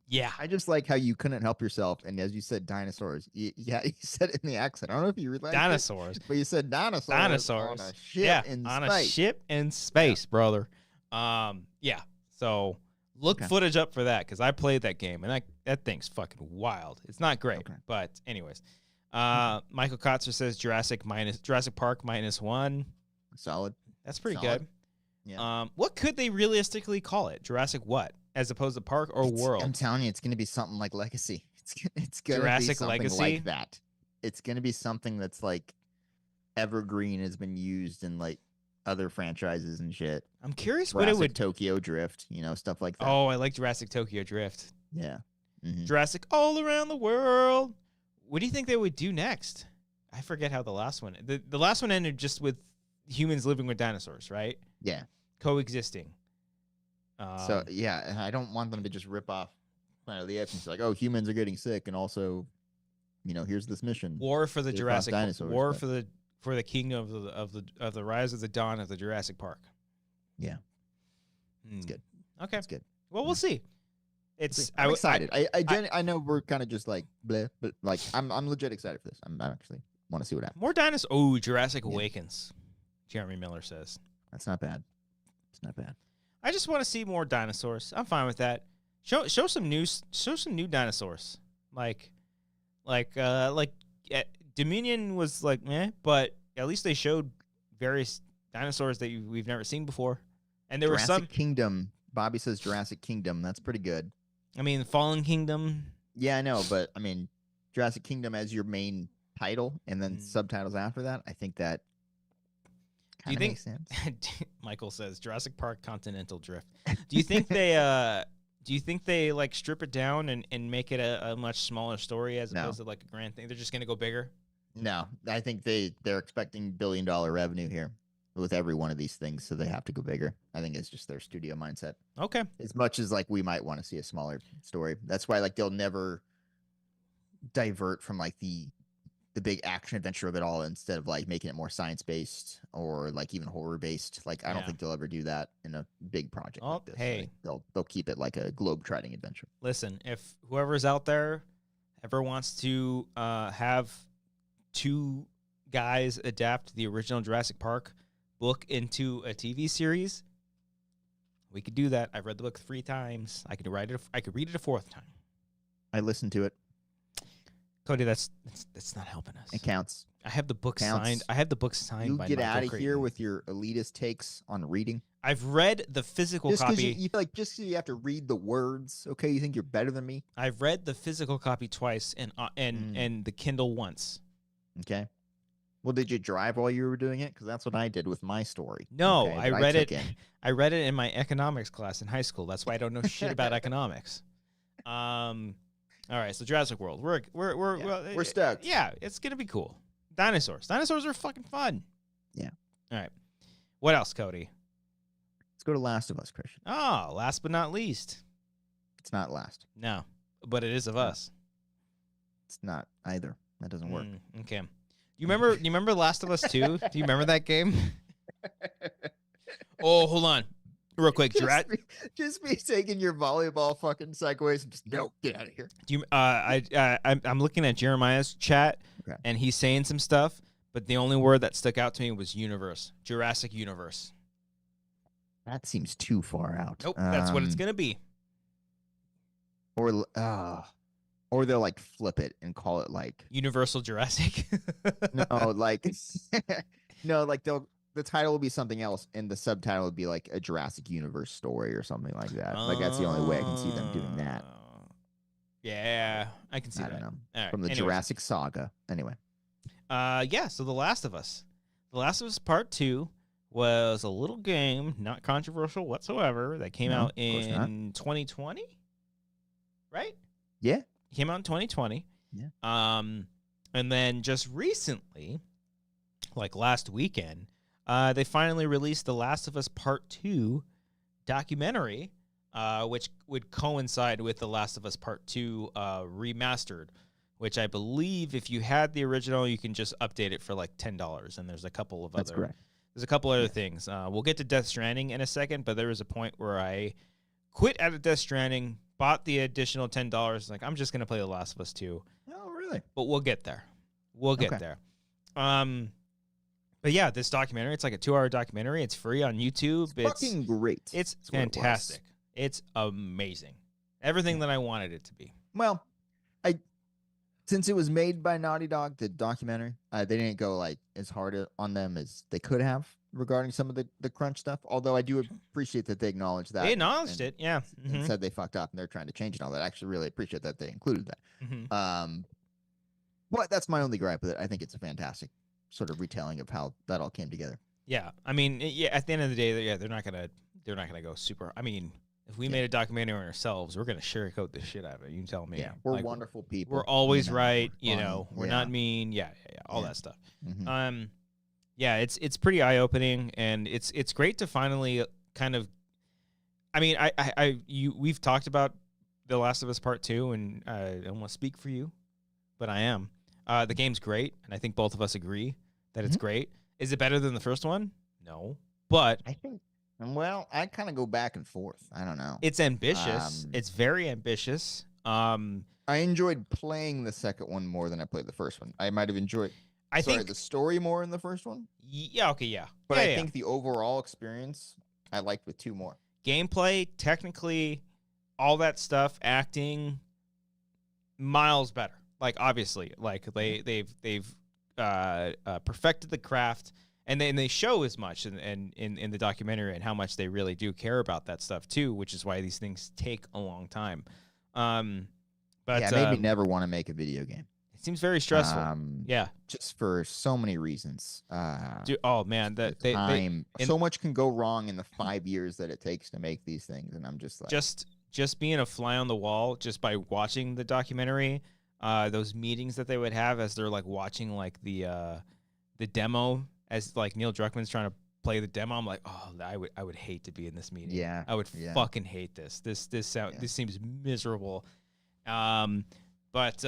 Yeah. I just like how you couldn't help yourself. And as you said, dinosaurs. You said it in the accent. I don't know if you realized dinosaurs. But you said dinosaurs. Dinosaurs. On a ship in on space. A ship in space, brother. Yeah. So look footage up for that, because I played that game, and that thing's fucking wild. It's not great, but anyways. Michael Kotzer says Jurassic Park -1. Solid. That's pretty Solid. good. Yeah. What could they realistically call it? Jurassic what? As opposed to Park or World? I'm telling you, it's going to be something like Legacy. It's going to be Jurassic something Legacy? like that. It's going to be something that's like, evergreen has been used in like other franchises and shit. I'm curious what it Jurassic would. Tokyo Drift, stuff like that. Oh, I like Jurassic Tokyo Drift. Yeah. Mhm. Jurassic all around the world. What do you think they would do next? I forget how the last one. The last one ended just with humans living with dinosaurs, right? Yeah. Coexisting. So yeah, and I don't want them to just rip off Planet of the Apes and say like, oh, humans are getting sick, and also, here's this mission. War for the Get across Jurassic dinosaurs, War but- for the kingdom of the rise of the dawn of the Jurassic Park. Yeah. It's good. Okay. It's good. Well, we'll see. It's I'm excited. I know we're kind of just like bleh, but like I'm legit excited for this. I'm actually want to see what happens. More dinosaurs. Oh, Jurassic Awakens. Jeremy Miller says. That's not bad. It's not bad. I just want to see more dinosaurs. I'm fine with that. Show some new dinosaurs. Like Dominion was like meh, but at least they showed various dinosaurs that we've never seen before. And there were some Kingdom. Bobby says Jurassic Kingdom. That's pretty good. I mean, Fallen Kingdom. Yeah, I know, but I mean, Jurassic Kingdom as your main title, and then subtitles after that. I think that Do you kind of think? makes sense. Michael says Jurassic Park Continental Drift. Do you think they? Do you think they like strip it down and make it a much smaller story as opposed to like a grand thing? They're just gonna go bigger. No, I think they're expecting $1 billion revenue here with every one of these things, so they have to go bigger. I think it's just their studio mindset. Okay. As much as like we might want to see a smaller story, that's why like they'll never divert from like the big action adventure of it all, instead of like making it more science based or like even horror based. Like I don't think they'll ever do that in a big project like this. Hey, they'll keep it like a globe-trotting adventure. Listen, if whoever's out there ever wants to have two guys adapt the original Jurassic Park book into a TV series, we could do that. I've read the book 3 times. I could read it a 4th time. I listened to it. Cody, that's not helping us. It counts. I have the book signed. I have the book signed You by get Michael out of Crichton. here with your elitist takes on reading. I've read the physical Just because copy. you feel like just 'cause you have to read the words, okay? You think you're better than me, I've read the physical copy twice and the Kindle once. okay? Well, did you drive while you were doing it? Because that's what I did with my story. No, okay, I that read took it. in. I read it in my economics class in high school. That's why I don't know shit about economics. All right, so Jurassic World. We're stoked. Yeah, it's gonna be cool. Dinosaurs. Dinosaurs are fucking fun. Yeah. All right. What else, Cody? Let's go to Last of Us, Christian. Oh, last but not least. It's not last. No, but it is of us. It's not either. That doesn't work. Okay. You remember Last of Us 2? Do you remember that game? Oh, hold on. Real quick, Just be taking your volleyball fucking segues and just no, get out of here. Do you? I'm looking at Jeremiah's chat, Okay. and he's saying some stuff, but the only word that stuck out to me was universe, Jurassic universe. That seems too far out. Nope, that's what it's gonna be. Or they'll like flip it and call it like Universal Jurassic. no, like no, like the title will be something else, and the subtitle would be like a Jurassic Universe story or something like that. Like that's the only way I can see them doing that. Yeah, I can see I that. don't know. All right, From the anyways. Jurassic saga. Anyway. Yeah, so The Last of Us. The Last of Us Part 2 was a little game, not controversial whatsoever, that came out of course not. in 2020? Right? Yeah. It came out in 2020. Yeah. And then just recently, like last weekend, they finally released The Last of Us Part 2 documentary, which would coincide with The Last of Us Part 2 remastered, which I believe if you had the original, you can just update it for like $10. And there's a couple of That's correct. There's a couple other things. We'll get to Death Stranding in a second, but there was a point where I quit out of Death Stranding, bought the additional $10. Like, I'm just going to play The Last of Us 2. Oh, really? But we'll get there. We'll get Okay. there. But yeah, this documentary, it's like a 2-hour documentary. It's free on YouTube. It's fucking great. It's That's what it was. fantastic. It's amazing. Everything that I wanted it to be. Well, since it was made by Naughty Dog, the documentary, they didn't go like as hard on them as they could have regarding some of the crunch stuff. Although I do appreciate that they acknowledged that. They acknowledged and, it, yeah. and said they fucked up and they're trying to change it and all that. I actually really appreciate that they included that. Mhm. But that's my only gripe with it. I think it's a fantastic sort of retelling of how that all came together. Yeah, I mean, yeah. At the end of the day, yeah, they're not gonna go super. I mean, if we made a documentary on ourselves, we're gonna sugarcoat the shit out of it. You tell me. Yeah, we're like, wonderful people. We're always you know, right. we're You funny, know, we're not mean. Yeah, all Yeah. that stuff. Mhm. Yeah, it's pretty eye opening, and it's great to finally kind of. I mean, we've talked about The Last of Us Part 2, and I don't want to speak for you, but I am. The game's great, and I think both of us agree that it's great. Is it better than the first one? No, but I think. Well, I kind of go back and forth. I don't know. it's ambitious. It's very ambitious. I enjoyed playing the second one more than I played the first one. I might have enjoyed. I think the story more in the first one. Yeah. Okay. Yeah. But yeah, I think the overall experience I liked with 2 more. Gameplay, technically, all that stuff, acting, miles better. Like obviously, like they've perfected the craft, and they show as much in the documentary and how much they really do care about that stuff too, which is why these things take a long time. But yeah, it made me never want to make a video game. It seems very stressful. Yeah, just for so many reasons. Dude, oh man, so much can go wrong in the 5 years that it takes to make these things, and I'm just like, just being a fly on the wall, just by watching the documentary, those meetings that they would have as they're like watching like the demo, as like Neil Druckmann's trying to play the demo. I'm like, oh, I would hate to be in this meeting. Yeah, I would fucking hate this. This seems miserable. But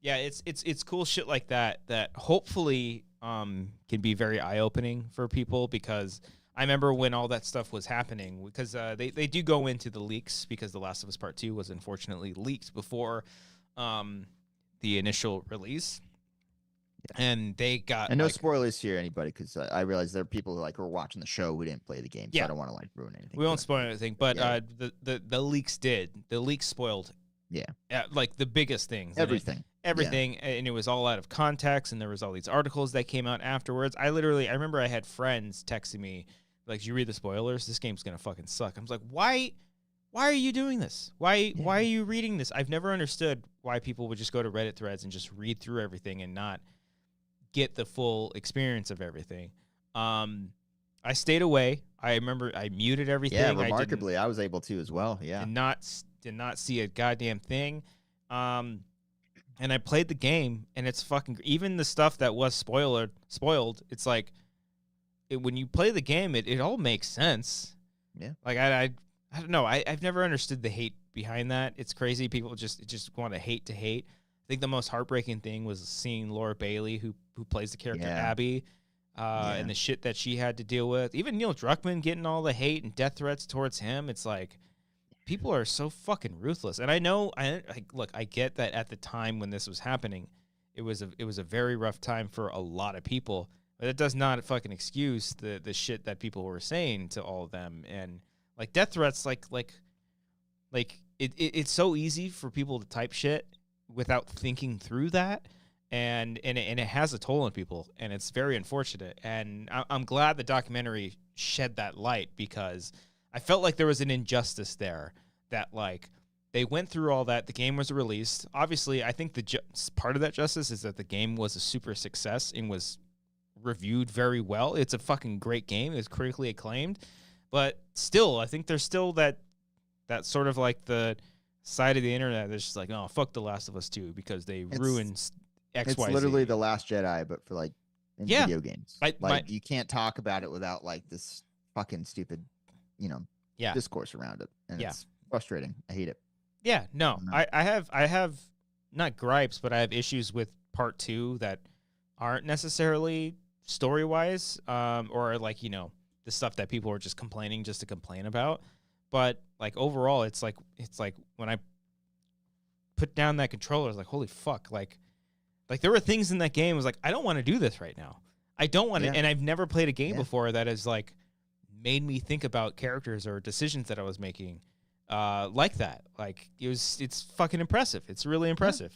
yeah, it's cool shit like that hopefully can be very eye-opening for people, because I remember when all that stuff was happening, because they do go into the leaks, because The Last of Us Part 2 was unfortunately leaked before the initial release. And they got, and no spoilers here, anybody, because I realize there are people who are watching the show who didn't play the game, so I don't want to ruin anything. We won't spoil anything, but the leaks did. The leaks spoiled. Yeah, like the biggest things. Everything, and it was all out of context, and there was all these articles that came out afterwards. I remember I had friends texting me like, "Did you read the spoilers? This game's gonna fucking suck." I was like, "Why are you doing this? Why are you reading this?" I've never understood why people would just go to Reddit threads and just read through everything and not get the full experience of everything. I stayed away. I remember I muted everything. Yeah, remarkably, I was able to as well. Yeah, did not see a goddamn thing. And I played the game, and it's fucking, even the stuff that was spoiled. It's like, when you play the game, it all makes sense. Yeah. Like I don't know. I've never understood the hate behind that. It's crazy. People just want to hate. I think the most heartbreaking thing was seeing Laura Bailey, who plays the character Abby, and the shit that she had to deal with. Even Neil Druckmann getting all the hate and death threats towards him. It's like, people are so fucking ruthless. And I know, I get that at the time when this was happening, it was a very rough time for a lot of people. But it does not fucking excuse the shit that people were saying to all of them. And like death threats, it's so easy for people to type shit without thinking through that. And it has a toll on people, and it's very unfortunate. And I'm glad the documentary shed that light, because I felt like there was an injustice there, that like they went through all that. The game was released. Obviously, I think part of that justice is that the game was a super success and was reviewed very well. It's a fucking great game. It's critically acclaimed. But still, I think there's still that sort of like the side of the internet that's just like, oh, fuck The Last of Us 2 because they ruined X, Y, Z. It's literally The Last Jedi, but for like video games. You can't talk about it without like this fucking stupid, discourse around it, and it's frustrating. I hate it. Yeah, no, I have not gripes, but I have issues with Part 2 that aren't necessarily story wise, or like the stuff that people are just complaining just to complain about. But like overall, it's like when I put down that controller, I was like, holy fuck, like there were things in that game. I was like, I don't want to do this right now. I don't want to, and I've never played a game before that has like made me think about characters or decisions that I was making like that. Like it's fucking impressive. It's really impressive.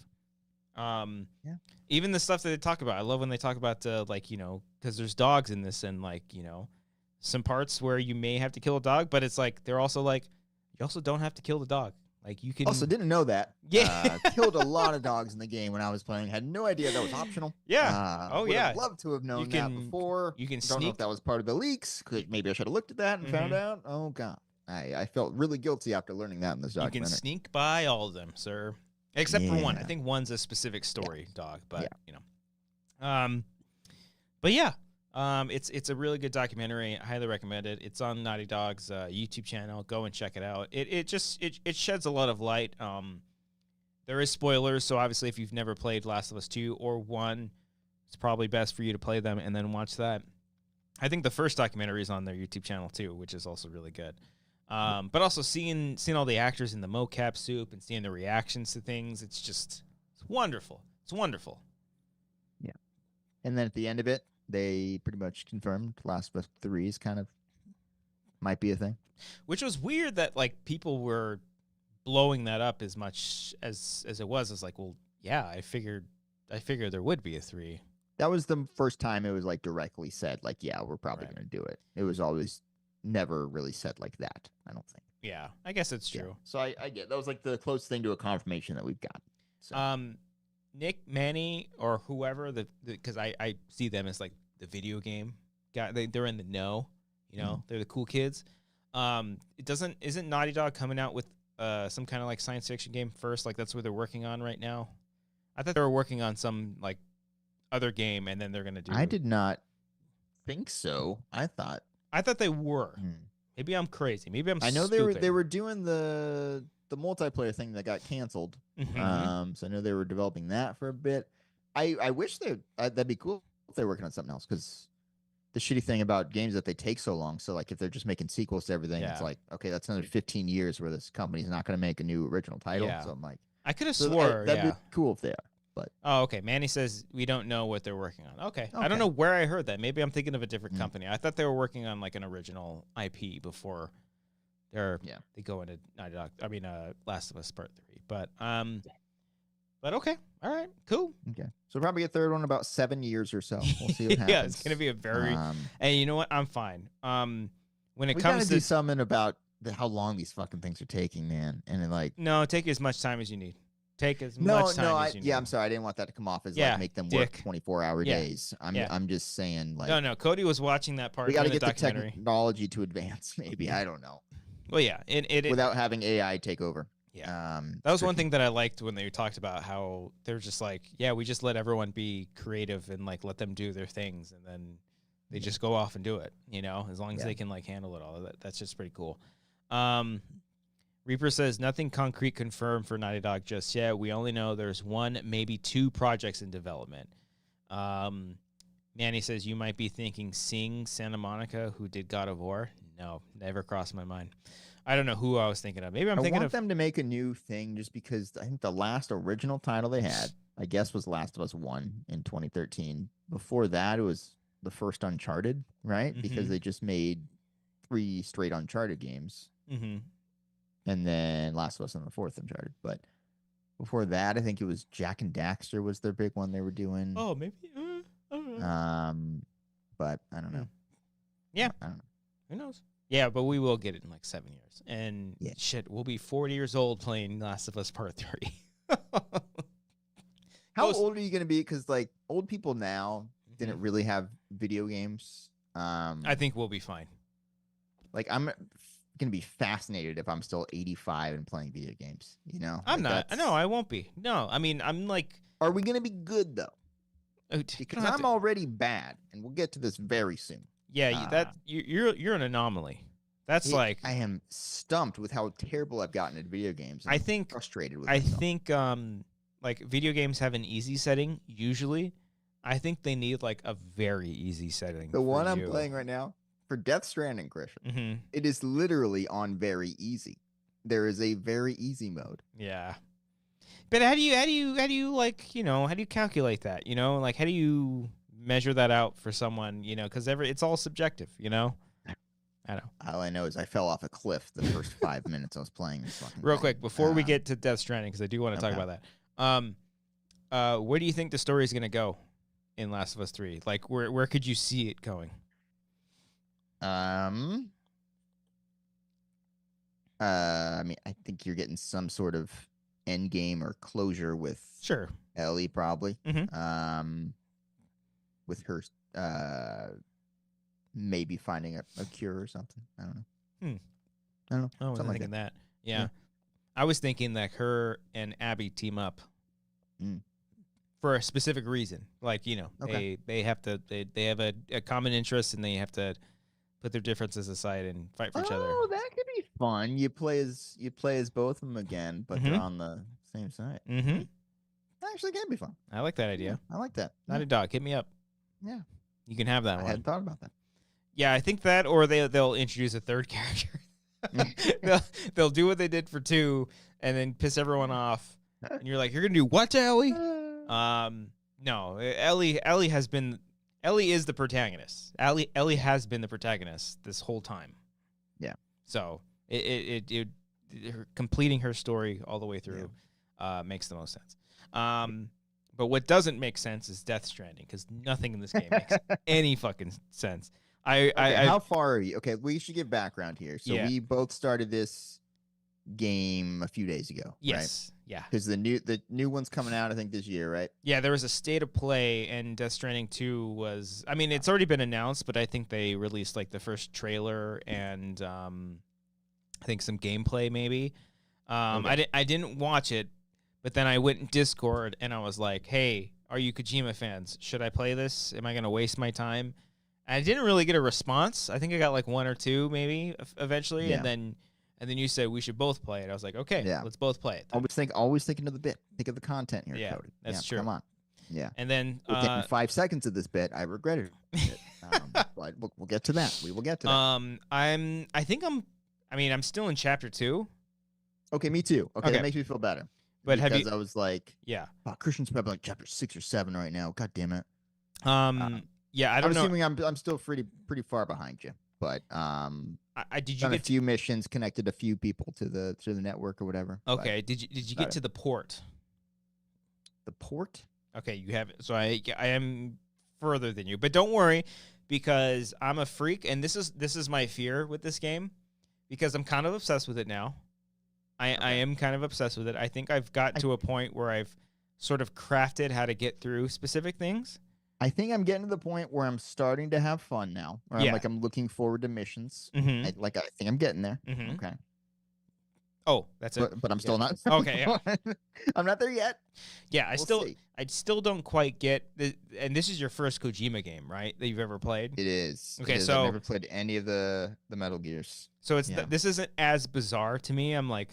Even the stuff that they talk about. I love when they talk about because there's dogs in this, and some parts where you may have to kill a dog, but it's like they're also like, you also don't have to kill the dog. Like you can Also, didn't know that. Yeah. Killed a lot of dogs in the game when I was playing. Had no idea that was optional. Yeah. Oh, would yeah. have loved to have known that before. You can Don't know if sneak. that was part of the leaks. Maybe I should have looked at that and found out. Oh god, I felt really guilty after learning that in this documentary. You can sneak by all of them, sir, except for one. I Yeah. think one's a specific story dog, but Yeah. you know, but yeah, it's a really good documentary. I highly recommend it. It's on Naughty Dog's YouTube channel. Go and check it out. It sheds a lot of light. There is spoilers, so obviously if you've never played Last of Us 2 or 1, it's probably best for you to play them and then watch that. I think the first documentary is on their YouTube channel too, which is also really good. But also seeing all the actors in the mocap soup and seeing the reactions to things, it's wonderful. It's wonderful. Yeah. And then at the end of it, they pretty much confirmed Last of Us 3 is kind of might be a thing. Which was weird that like people were blowing that up as much as it was. It's like, well, yeah, I figured there would be a 3. That was the first time it was like directly said, like, yeah, we're probably Right. going to do it. It was always never really said like that, I don't think. Yeah, I guess it's true. Yeah. So I get that was like the closest thing to a confirmation that we've got. So. Nick, Manny, or whoever, because I see them as like the video game guy. They're in the know, you know, they're the cool kids. Isn't Naughty Dog coming out with some kind of like science fiction game first? Like that's what they're working on right now. I thought they were working on some like other game, and then they're gonna do. I did not think so. I thought they were. Maybe I'm crazy. Maybe I'm. I know stupid. they were doing the multiplayer thing that got canceled. So I know they were developing that for a bit. I wish that'd be cool if they're working on something else, because the shitty thing about games is that they take so long. So like if they're just making sequels to everything, it's like, okay, that's another 15 years where this company's not going to make a new original title. Yeah. So I'm like, I could have swore. that'd be cool if they are. But okay. Manny says we don't know what they're working on. Okay. I don't know where I heard that. Maybe I'm thinking of a different company. I thought they were working on like an original IP before they go into Naughty Dog. I mean, Last of Us Part 3. But okay. All right. Cool. Okay. So we'll probably get a third one in about 7 years or so. We'll see what happens. Yeah, it's gonna be a very. And you know what? I'm fine. When it we comes gotta to do something about how long these fucking things are taking, man. And then like no, take as much time as you need. Take as much time as you need. Yeah, I'm sorry. I didn't want that to come off as Yeah, like make them dick. work 24-hour Yeah. days. I'm just saying like No. Cody was watching that part. we got to during get the documentary. technology to advance. Maybe I don't know. Well, yeah, it Without having AI take over. Yeah. That was one thing that I liked when they talked about how they're just like, yeah, we just let everyone be creative and like let them do their things, and then they just go off and do it, you know, as long as they can like handle it all. That's just pretty cool. Reaper says nothing concrete confirmed for Naughty Dog just yet. We only know there's 1, maybe 2 projects in development. Manny says you might be thinking Santa Monica, who did God of War. No, never crossed my mind. I don't know who I was thinking of. Maybe I want them to make a new thing just because I think the last original title they had, I guess, was Last of Us 1 in 2013. Before that, it was the first Uncharted, right? Because they just made 3 straight Uncharted games. And then Last of Us and the 4th Uncharted. But before that, I think it was Jack and Daxter was their big one they were doing. Oh, maybe. I don't know. But I don't know. Yeah. I don't know. Who knows? Yeah, but we will get it in like 7 years. And shit, we'll be 40 years old playing Last of Us Part 3. How old are you going to be? Because like old people now didn't really have video games. I think we'll be fine. Like I'm going to be fascinated if I'm still 85 and playing video games. You know, I'm not. No, I won't be. No, I mean, I'm like. Are we going to be good though? Because I'm already bad, and we'll get to this very soon. Yeah, you're an anomaly. That's like I am stumped with how terrible I've gotten at video games. I think frustrated with myself. I think like video games have an easy setting usually. I think they need like a very easy setting. The one I'm playing right now for Death Stranding, Christian, it is literally on very easy. There is a very easy mode. Yeah. But how do you like, you know, how do you calculate that? You know, like how do you measure that out for someone, you know, because it's all subjective, you know. I know. All I know is I fell off a cliff the first 5 minutes I was playing this fucking real thing. Quick before we get to Death Stranding, because I do want to talk about that. Where do you think the story is going to go in Last of Us 3? Like where could you see it going? I mean, I think you're getting some sort of end game or closure with Sure. Ellie, probably. Mhm. With her, maybe finding a cure or something. I don't know. I don't know. I wasn't Something like thinking that. that. Yeah. Yeah. I was thinking that her and Abby team up Mm. for a specific reason. Like, Okay. they have to they have a common interest and they have to put their differences aside and fight for each other. Oh, that could be fun. You play as both of them again, but they're Mhm. on the same side. Mhm. That actually can be fun. I like that idea. Yeah, I like that. Naughty Dog, hit me up. Yeah. You can have that I one. hadn't thought about that. Yeah, I think that, or they'll introduce a third character. they'll do what they did for 2, and then piss everyone off. And you're like, you're gonna do what to Ellie? No, Ellie is the protagonist. Ellie has been the protagonist this whole time. Yeah. So her completing her story all the way through makes the most sense. But what doesn't make sense is Death Stranding, because nothing in this game makes any fucking sense. How far are you? Okay, we should give background here. So Yeah. we both started this game a few days ago. Yes. Right? Yeah. Because the new one's coming out, I think, this year, right? Yeah, there was a state of play, and Death Stranding 2 was... I mean, it's already been announced, but I think they released, like, the first trailer and, I think some gameplay, maybe. Okay. I didn't watch it, but then I went in Discord, and I was like, hey, are you Kojima fans? Should I play this? Am I going to waste my time? And I didn't really get a response. I think I got, like, 1 or 2, maybe, eventually, Yeah. and then you said we should both play it. I was like, okay, Yeah. let's both play it then. Always thinking of the bit. Think of the content here, Yeah, Cody. that's true. Come on. Yeah. And then... Within 5 seconds of this bit, I regretted it. But we'll get to that. We will get to that. I'm still in chapter 2. Okay, me too. Okay, Okay. that makes me feel better. But have because you... I was like, Yeah. oh, Christian's probably like chapter 6 or 7 right now. God damn it. Yeah, I don't I'm know. assuming I'm still pretty far behind you. But Did you done get a few missions, connected a few people to the network or whatever. Okay, did you get to the port? The port? Okay, you have it. So I am further than you. But don't worry, because I'm a freak, and this is my fear with this game, because I'm kind of obsessed with it now. I am kind of obsessed with it. I think I've got to a point where I've sort of crafted how to get through specific things. I think I'm getting to the point where I'm starting to have fun now. Where Yeah. I'm looking forward to missions. Mm-hmm. I think I'm getting there. Mm-hmm. Okay. Oh, that's it. But I'm still not. Okay, I'm not there yet. Yeah, We'll see. I still don't quite get and this is your first Kojima game, right? That you've ever played? It is. Okay, It is. so- I've never played any of the Metal Gears. So it's Yeah. this isn't as bizarre to me. I'm like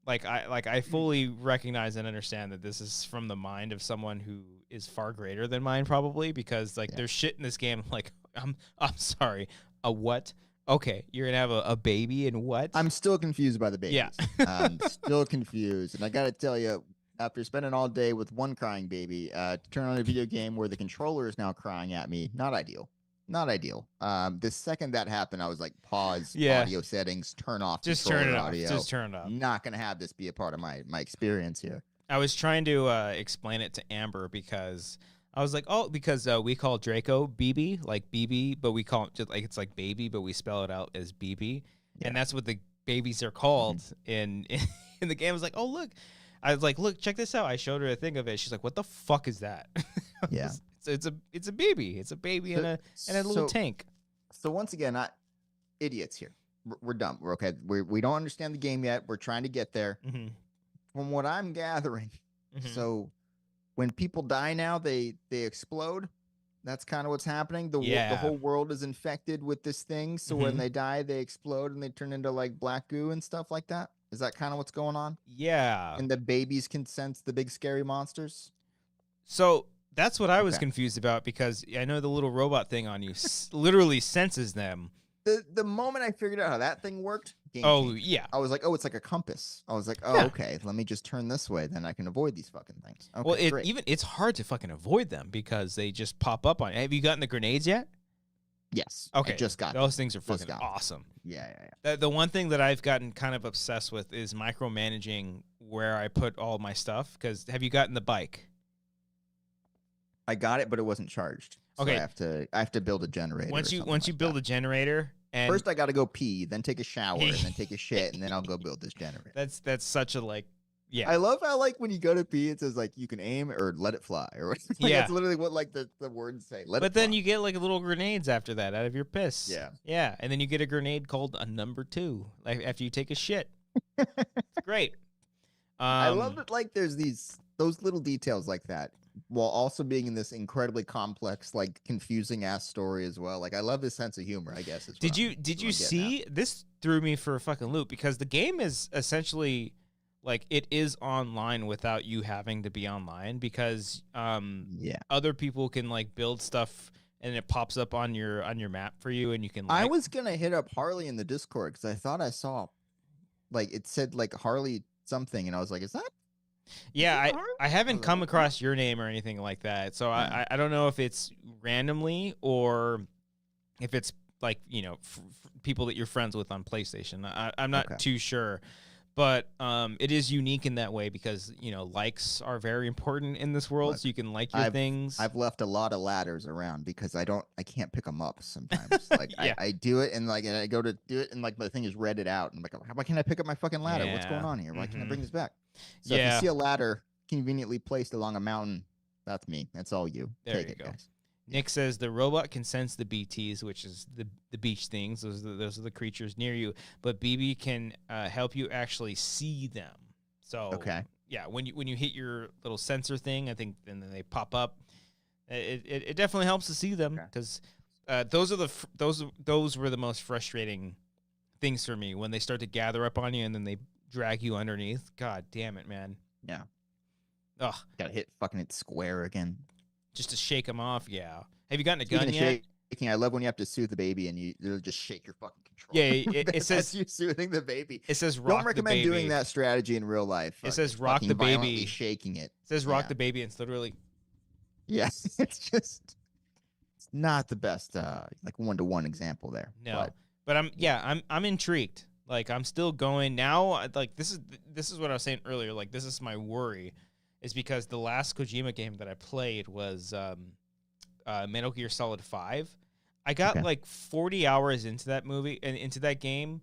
I fully recognize and understand that this is from the mind of someone who is far greater than mine, probably, because like Yeah. there's shit in this game. Like I'm sorry, a what? Okay, you're gonna have a baby and what? I'm still confused by the babies. Yeah. I'm still confused, and I gotta tell you, after spending all day with one crying baby, to turn on a video game where the controller is now crying at me, not ideal. Not ideal. The second that happened, I was like, pause, Yeah. audio settings, turn off Just controller turn it off. audio. Just turn it off. Not gonna have this be a part of my experience here. I was trying to explain it to Amber because I was like, oh, because we call Draco BB, like BB, but we call it just like it's like baby, but we spell it out as BB, Yeah. and that's what the babies are called in the game. I was like, oh look, I was like, look, check this out. I showed her a thing of it. She's like, what the fuck is that? Yeah. it's a baby. It's a baby in a little tank. So once again, idiots here. We're dumb. We're okay. We don't understand the game yet. We're trying to get there. Mm-hmm. From what I'm gathering, Mm-hmm. so when people die now, they explode. That's kind of what's happening. The Yeah. whole world is infected with this thing. So Mhm. when they die, they explode and they turn into like black goo and stuff like that. Is that kind of what's going on? Yeah. And the babies can sense the big scary monsters. So that's what I was Okay. confused about, because I know the little robot thing on you literally senses them. The moment I figured out how that thing worked, game Oh changed. yeah. I was like, oh, it's like a compass. I was like, oh, Yeah. okay, let me just turn this way, then I can avoid these fucking things. Okay, Well, great. it's hard to fucking avoid them because they just pop up on you. Have you gotten the grenades yet? Yes. Okay, I just got them. those things are Just fucking got them. awesome. Yeah. The one thing that I've gotten kind of obsessed with is micromanaging where I put all my stuff. Because have you gotten the bike? I got it, but it wasn't charged. So Okay. I have to build a generator. Once you build a generator And First, I got to go pee, then take a shower, and then take a shit, and then I'll go build this generator. that's such a like, yeah. I love how like when you go to pee, it says like you can aim or let it fly, or like, Yeah. that's literally what like the words say. Let But it then fly. you get like little grenades after that out of your piss. Yeah. Yeah. And then you get a grenade called a number 2, like after you take a shit. It's great. I love that like there's those little details like that, while also being in this incredibly complex, like confusing ass story as well. Like I love his sense of humor, I guess. Did you see this? Threw me for a fucking loop because the game is essentially like it is online without you having to be online because other people can like build stuff and it pops up on your map for you and you can like, I was gonna hit up Harley in the Discord because I thought I saw like it said like Harley something, and I was like, is that? Yeah, Harley? I haven't was come like, across your name or anything like that. So Yeah. I don't know if it's randomly or if it's like, you know, people that you're friends with on PlayStation. I'm not Okay. too sure. But it is unique in that way because, you know, likes are very important in this world. Look, so you can like your things. I've left a lot of ladders around because I can't pick them up sometimes. Like Yeah. I do it and like and I go to do it and like the thing is redded out and I'm like, why can't I pick up my fucking ladder? What's going Yeah. on here? Why can't I Mhm. bring this back? So if Yeah. you see a ladder conveniently placed along a mountain, that's me. That's all you. There Take you it, go. guys. Nick says the robot can sense the BTs, which is the beach things. Those are the creatures near you. But BB can help you actually see them. So Okay. yeah, when you hit your little sensor thing, I think, and then they pop up. It definitely helps to see them because those were the most frustrating things for me when they start to gather up on you and then they drag you underneath. God damn it, man. Yeah. Ugh, Gotta hit it square again. just to shake them off. Yeah. Have you gotten a Speaking gun of yet? shaking, I love when you have to soothe the baby and you just shake your fucking control. Yeah, it That's says you soothing the baby. it says rock Don't the recommend baby. doing that strategy in real life. It says Just rock fucking the violently baby. shaking it. It says rock Yeah. the baby, and it's literally Yes, it's not the best like one-to-one example there. no. But I'm intrigued. Like I'm still going now. Like this is what I was saying earlier. Like this is my worry, is because the last Kojima game that I played was Metal Gear Solid 5. I got like 40 hours into that movie and into that game,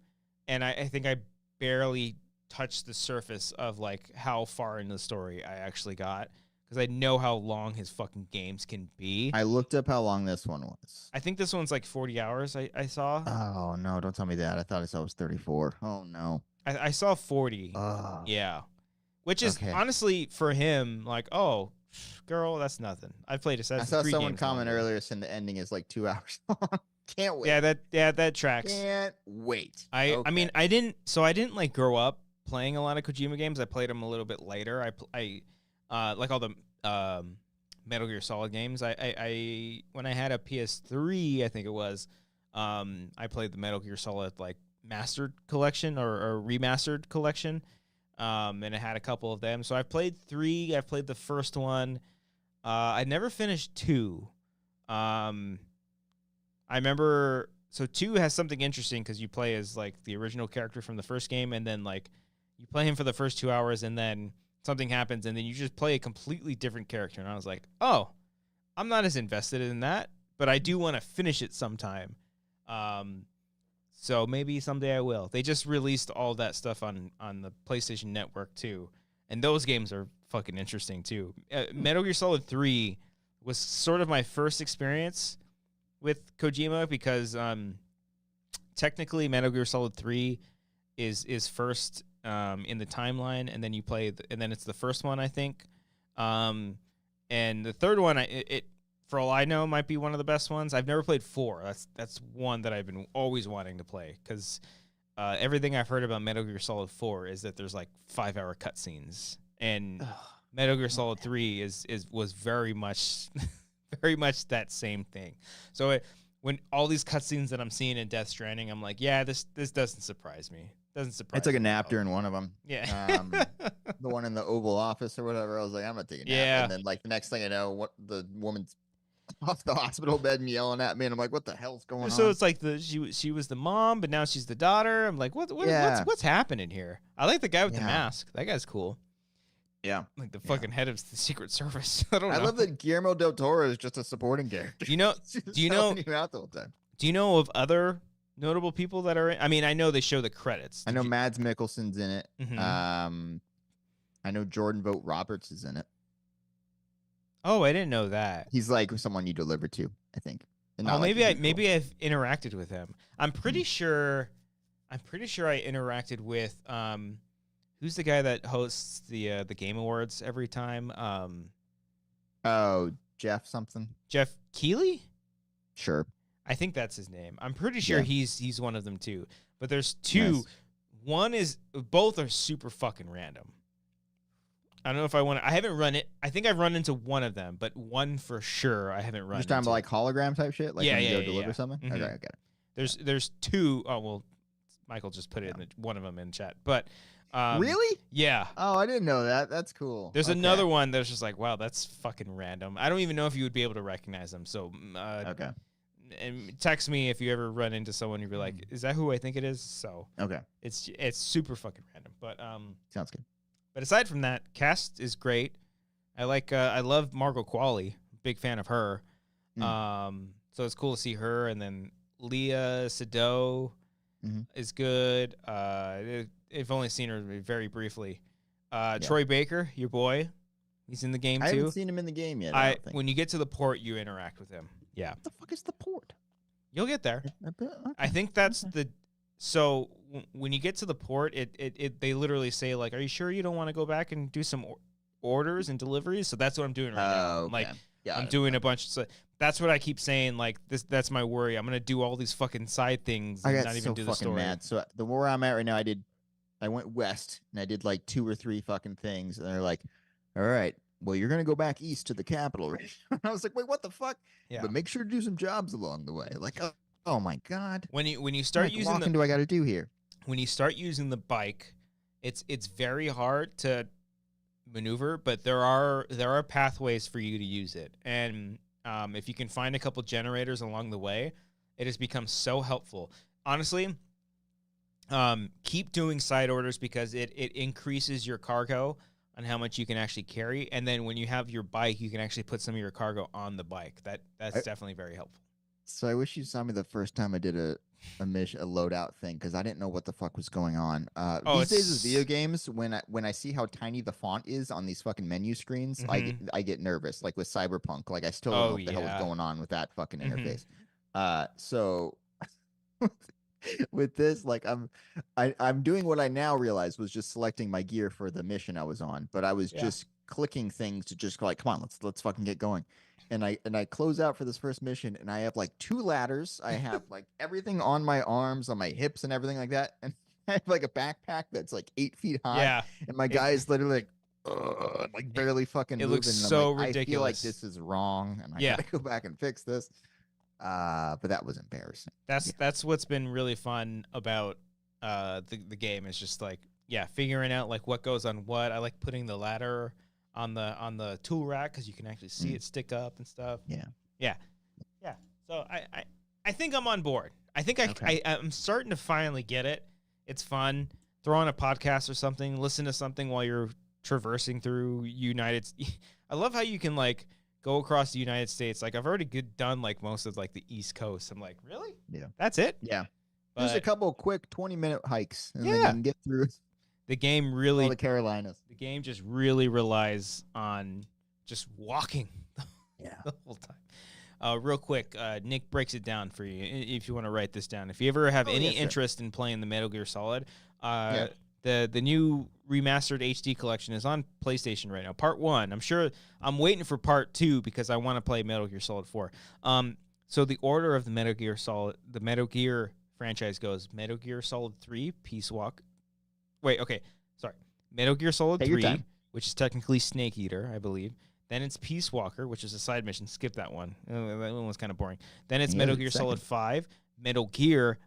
and I think I barely touched the surface of like how far in the story I actually got because I know how long his fucking games can be. I looked up how long this one was. I think this one's like 40 hours. I saw. Oh no, don't tell me that. I thought I saw it was 34. Oh no. I saw 40. Yeah. Which is honestly for him like, oh, girl, that's nothing. I played Assassin's Creed. I saw someone games comment longer. earlier saying the ending is like 2 hours long. Can't wait. Yeah, that tracks. Can't wait. I mean, I didn't like grow up playing a lot of Kojima games. I played them a little bit later. I like all the Metal Gear Solid games. I when I had a PS3, I think it was, I played the Metal Gear Solid like mastered collection or remastered collection. And it had a couple of them. So I've played 3. I've played the first one. I never finished 2. I remember, so 2 has something interesting because you play as like the original character from the first game, and then like you play him for the first 2 hours, and then something happens, and then you just play a completely different character. And I was like, oh, I'm not as invested in that, but I do want to finish it sometime. So maybe someday I will. They just released all that stuff on the PlayStation Network too, and those games are fucking interesting too. Metal Gear Solid 3 was sort of my first experience with Kojima because technically Metal Gear Solid 3 is first in the timeline, and then you play and then it's the first one, I think. And the third one, it for all I know might be one of the best ones. I've never played 4. That's one that I've been always wanting to play because everything I've heard about Metal Gear Solid 4 is that there's like 5-hour cutscenes, and Metal Gear Solid 3 was very much very much that same thing. So when all these cutscenes that I'm seeing in Death Stranding, I'm like, yeah, this doesn't surprise me. Doesn't surprise. I took a me nap at all. during one of them. Yeah. The one in the Oval Office or whatever. I was like, I'm gonna take a nap. Yeah. And then like the next thing I know, what the woman's off the hospital bed and yelling at me, and I'm like, what the hell's going So on? it's like she was the mom, but now she's the daughter. I'm like, what's happening here? I like the guy with the mask. That guy's cool. Yeah. Like the fucking head of the Secret Service. I don't know. I love that Guillermo del Toro is just a supporting character. Do you know? He's just Do you know? helping you out the whole time. Do you know of other notable people that are in? I mean, I know they show the credits. I know Mads Mikkelsen's in it. Mhm. I know Jordan Vogt Roberts is in it. Oh, I didn't know that. He's like someone you deliver to, I think. And Oh, not like maybe he's maybe cool. I've interacted with him. I'm pretty sure I interacted with who's the guy that hosts the Game Awards every time? Oh, Jeff something. Jeff Keighley? Sure. I think that's his name. I'm pretty sure Yeah. he's one of them too. But there's two. Nice. One is both are super fucking random. I don't know if I want to. I haven't run it. I think I've run into one of them, but one for sure I haven't run. Just talking into. about like hologram type shit, like Yeah, when you yeah, go yeah, deliver yeah. something. Mhm. Okay, I get it. There's two. Oh well, Michael just put it in one of them in chat. But Really? yeah. Oh, I didn't know that. That's cool. There's Okay. another one that's just like, wow, that's fucking random. I don't even know if you would be able to recognize them. So Okay. and text me if you ever run into someone you'd be like, is that who I think it is? So Okay. it's super fucking random. But Sounds good. but aside from that, cast is great. I love Margot Qualley. Big fan of her. So it's cool to see her. And then Leah Sado is good. I've only seen her very briefly. Troy Baker, your boy, he's in the game I too. haven't seen him in the game yet. I don't think. When you get to the port, you interact with him. Yeah, What the fuck is the port? you'll get there. Okay. I think that's the. So when you get to the port, they literally say like, "Are you sure you don't want to go back and do some orders and deliveries?" So that's what I'm doing right now. Okay. Like Got I'm it. doing a bunch. So that's what I keep saying. Like this, that's my worry. I'm gonna do all these fucking side things I and got not so even do the fucking story. mad. So the where I'm at right now, I went west and I did like 2 or 3 fucking things, and they're like, "All right, well, you're gonna go back east to the capital." Right? I was like, "Wait, what the fuck?" Yeah. But make sure to do some jobs along the way. Like, oh my god, When you how start much using walking do I got to do here? when you start using the bike, it's very hard to maneuver, but there are pathways for you to use it. And if you can find a couple generators along the way, it has become so helpful. Honestly, keep doing side orders because it increases your cargo on how much you can actually carry. And then when you have your bike, you can actually put some of your cargo on the bike. That's definitely very helpful. So I wish you saw me the first time I did a loadout thing because I didn't know what the fuck was going on. These days with video games, when I see how tiny the font is on these fucking menu screens, I get nervous. Like with Cyberpunk, like I still don't know what the hell is going on with that fucking interface. So with this, like I'm doing what I now realize was just selecting my gear for the mission I was on, but I was just clicking things to just like, come on, let's fucking get going. And I close out for this first mission, and I have like 2 ladders. I have like everything on my arms, on my hips, and everything like that. And I have like a backpack that's like 8 feet high. Yeah. And my guy is literally like barely fucking moving. looks and I'm so like, I feel like ridiculous. this is wrong, and I gotta go back and fix this. But that was embarrassing. That's what's been really fun about the game is just like figuring out like what goes on what. I like putting the ladder on the tool rack because you can actually see it stick up and stuff. Yeah. So I think I'm on board. I think I'm starting to finally get it. It's fun. Throw on a podcast or something. Listen to something while you're traversing through I love how you can like go across the United States. Like I've already done like most of like the East Coast. I'm like, really? Yeah. That's it? Yeah. But Just a couple of quick 20-minute hikes, and then you Yeah. can get through the game all really the Carolinas. the game just really relies on just walking Yeah. the whole time. Real quick, Nick breaks it down for you if you want to write this down. If you ever have any yes, sir. interest in playing the Metal Gear Solid, the new remastered HD collection is on PlayStation right now. Part 1. I'm waiting for Part 2 because I want to play Metal Gear Solid 4. So the order of the Metal Gear franchise goes Metal Gear Solid 3, Peace Walk. Wait, okay, sorry. Metal Gear Solid Take your 3, time. which is technically Snake Eater, I believe. Then it's Peace Walker, which is a side mission. Skip that one. That one was kind of boring. Then it's Yeah, Metal it's Gear second. Solid 5, Metal Gear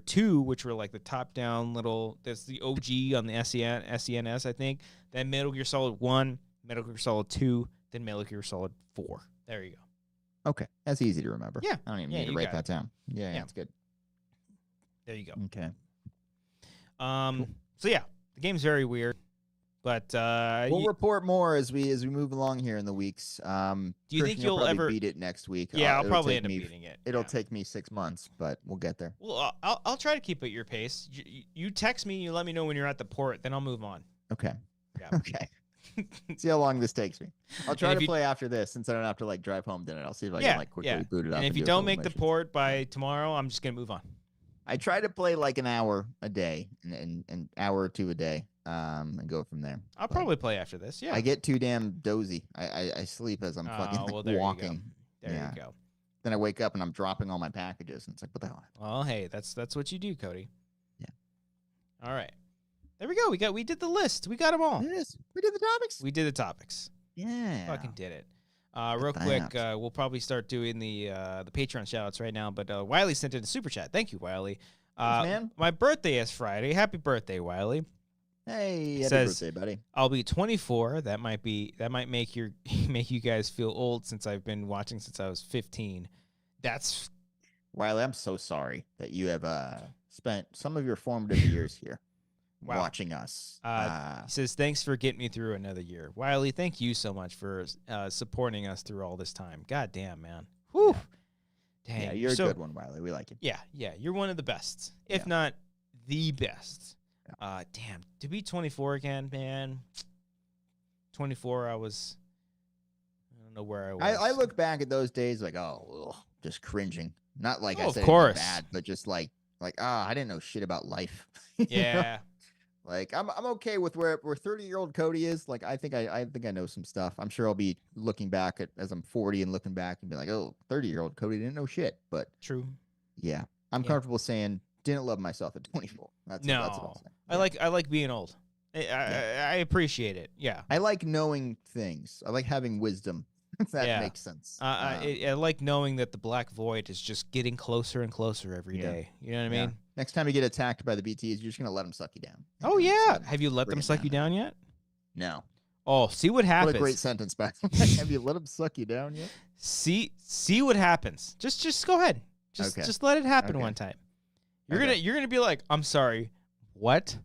2, which were like the top-down little. That's the OG on the SNES, I think. Then Metal Gear Solid 1, Metal Gear Solid 2, then Metal Gear Solid 4. There you go. Okay, that's easy to remember. Yeah. I don't even Yeah, need to you write got that down. Yeah, Yeah. that's good. There you go. Okay. So yeah, the game's very weird. But We'll report more as we move along here in the weeks. do you think Christian, you'll probably ever beat it next week? Yeah, I'll It'll probably take end up me- beating it. It'll yeah. take me 6 months, but we'll get there. Well, I'll try to keep at your pace. You text me, you let me know when you're at the port, then I'll move on. Okay. Yeah. Okay. See how long this takes me. I'll try And to if you- play after this, since I don't have to like drive home. Then I'll see if I Yeah, can like quickly yeah. boot it up. And if you do a don't couple make the missions. port by tomorrow, I'm just gonna move on. I try to play like an hour a day, and an hour or two a day, and go from there. I'll But probably play after this. Yeah. I get too damn dozy. I sleep as I'm fucking Oh, like, well, there walking. you go. There Yeah. you go. Then I wake up and I'm dropping all my packages, and it's like, what the hell? Well, hey, that's what you do, Cody. Yeah. All right. There we go. We did the list. We got them all. Yes, we did the topics. We did the topics. Yeah. Fucking did it. Real quick, we'll probably start doing the Patreon shoutouts right now. But Wiley sent in a super chat. Thank you, Wiley. Thanks, man. My birthday is Friday. Happy birthday, Wiley. Hey, happy Says- birthday, buddy. I'll be 24. That might make make you guys feel old since I've been watching since I was 15. That's Wiley, I'm so sorry that you have spent some of your formative years here Wow. watching us. He says, thanks for getting me through another year. Wiley, thank you so much for supporting us through all this time. God damn, man. Whew. Dang. yeah, you're a good one, Wiley. We like you. Yeah, you're one of the best, if Yeah. not the best. Damn, to be 24 again, man. 24, I don't know where I was. I look back at those days like, oh, ugh, just cringing. Not like Oh, I of said course. bad, but just like I didn't know shit about life. You know? Yeah. Like I'm okay with where 30-year-old Cody is. Like I think I know some stuff. I'm sure I'll be looking back at as I'm 40 and looking back and be like, oh, 30-year-old Cody didn't know shit. But True. yeah, I'm Yeah. comfortable saying didn't love myself at 24. That's what I'll No. say. I like being old. I appreciate it. Yeah. I like knowing things. I like having wisdom. If that Yeah. makes sense. I like knowing that the black void is just getting closer and closer every day. Yeah. You know what I Yeah. mean? Next time you get attacked by the BTs, you're just gonna let them suck you down. Oh Just yeah. let 'em Have you let bring them it suck you down yet? No. Oh, see what What happens. a great sentence, by the way. Have you let them suck you down yet? See what happens. Just go ahead. Just let it happen Okay. one time. You're Okay. gonna be like, I'm sorry. What?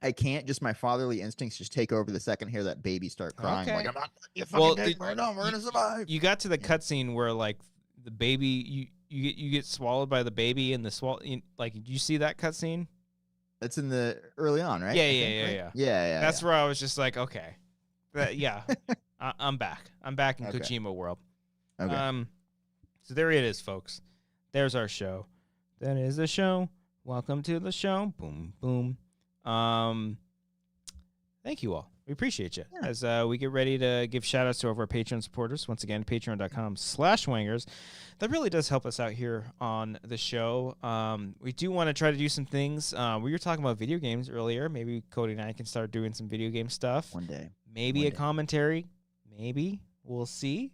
I can't. Just my fatherly instincts just take over the second hear that baby start crying. Okay. Like I'm not. You Well, fucking right now. We're gonna survive. You got to the Yeah. cutscene where like the baby you get swallowed by the baby and the like. Did you see that cutscene? That's in the early on, right? Yeah, I yeah, think, yeah, right? yeah. Yeah. That's where I was just like, okay, yeah, I'm back. I'm back in Okay. Kojima world. Okay. So there it is, folks. There's our show. That is the show. Welcome to the show. Boom, boom. Thank you all. We appreciate you. Yeah. As we get ready to give shout outs to all of our Patreon supporters. Once again, patreon.com/Wangers. That really does help us out here on the show. We do want to try to do some things. We were talking about video games earlier. Maybe Cody and I can start doing some video game stuff. One day. Maybe One a day. commentary. Maybe. We'll see.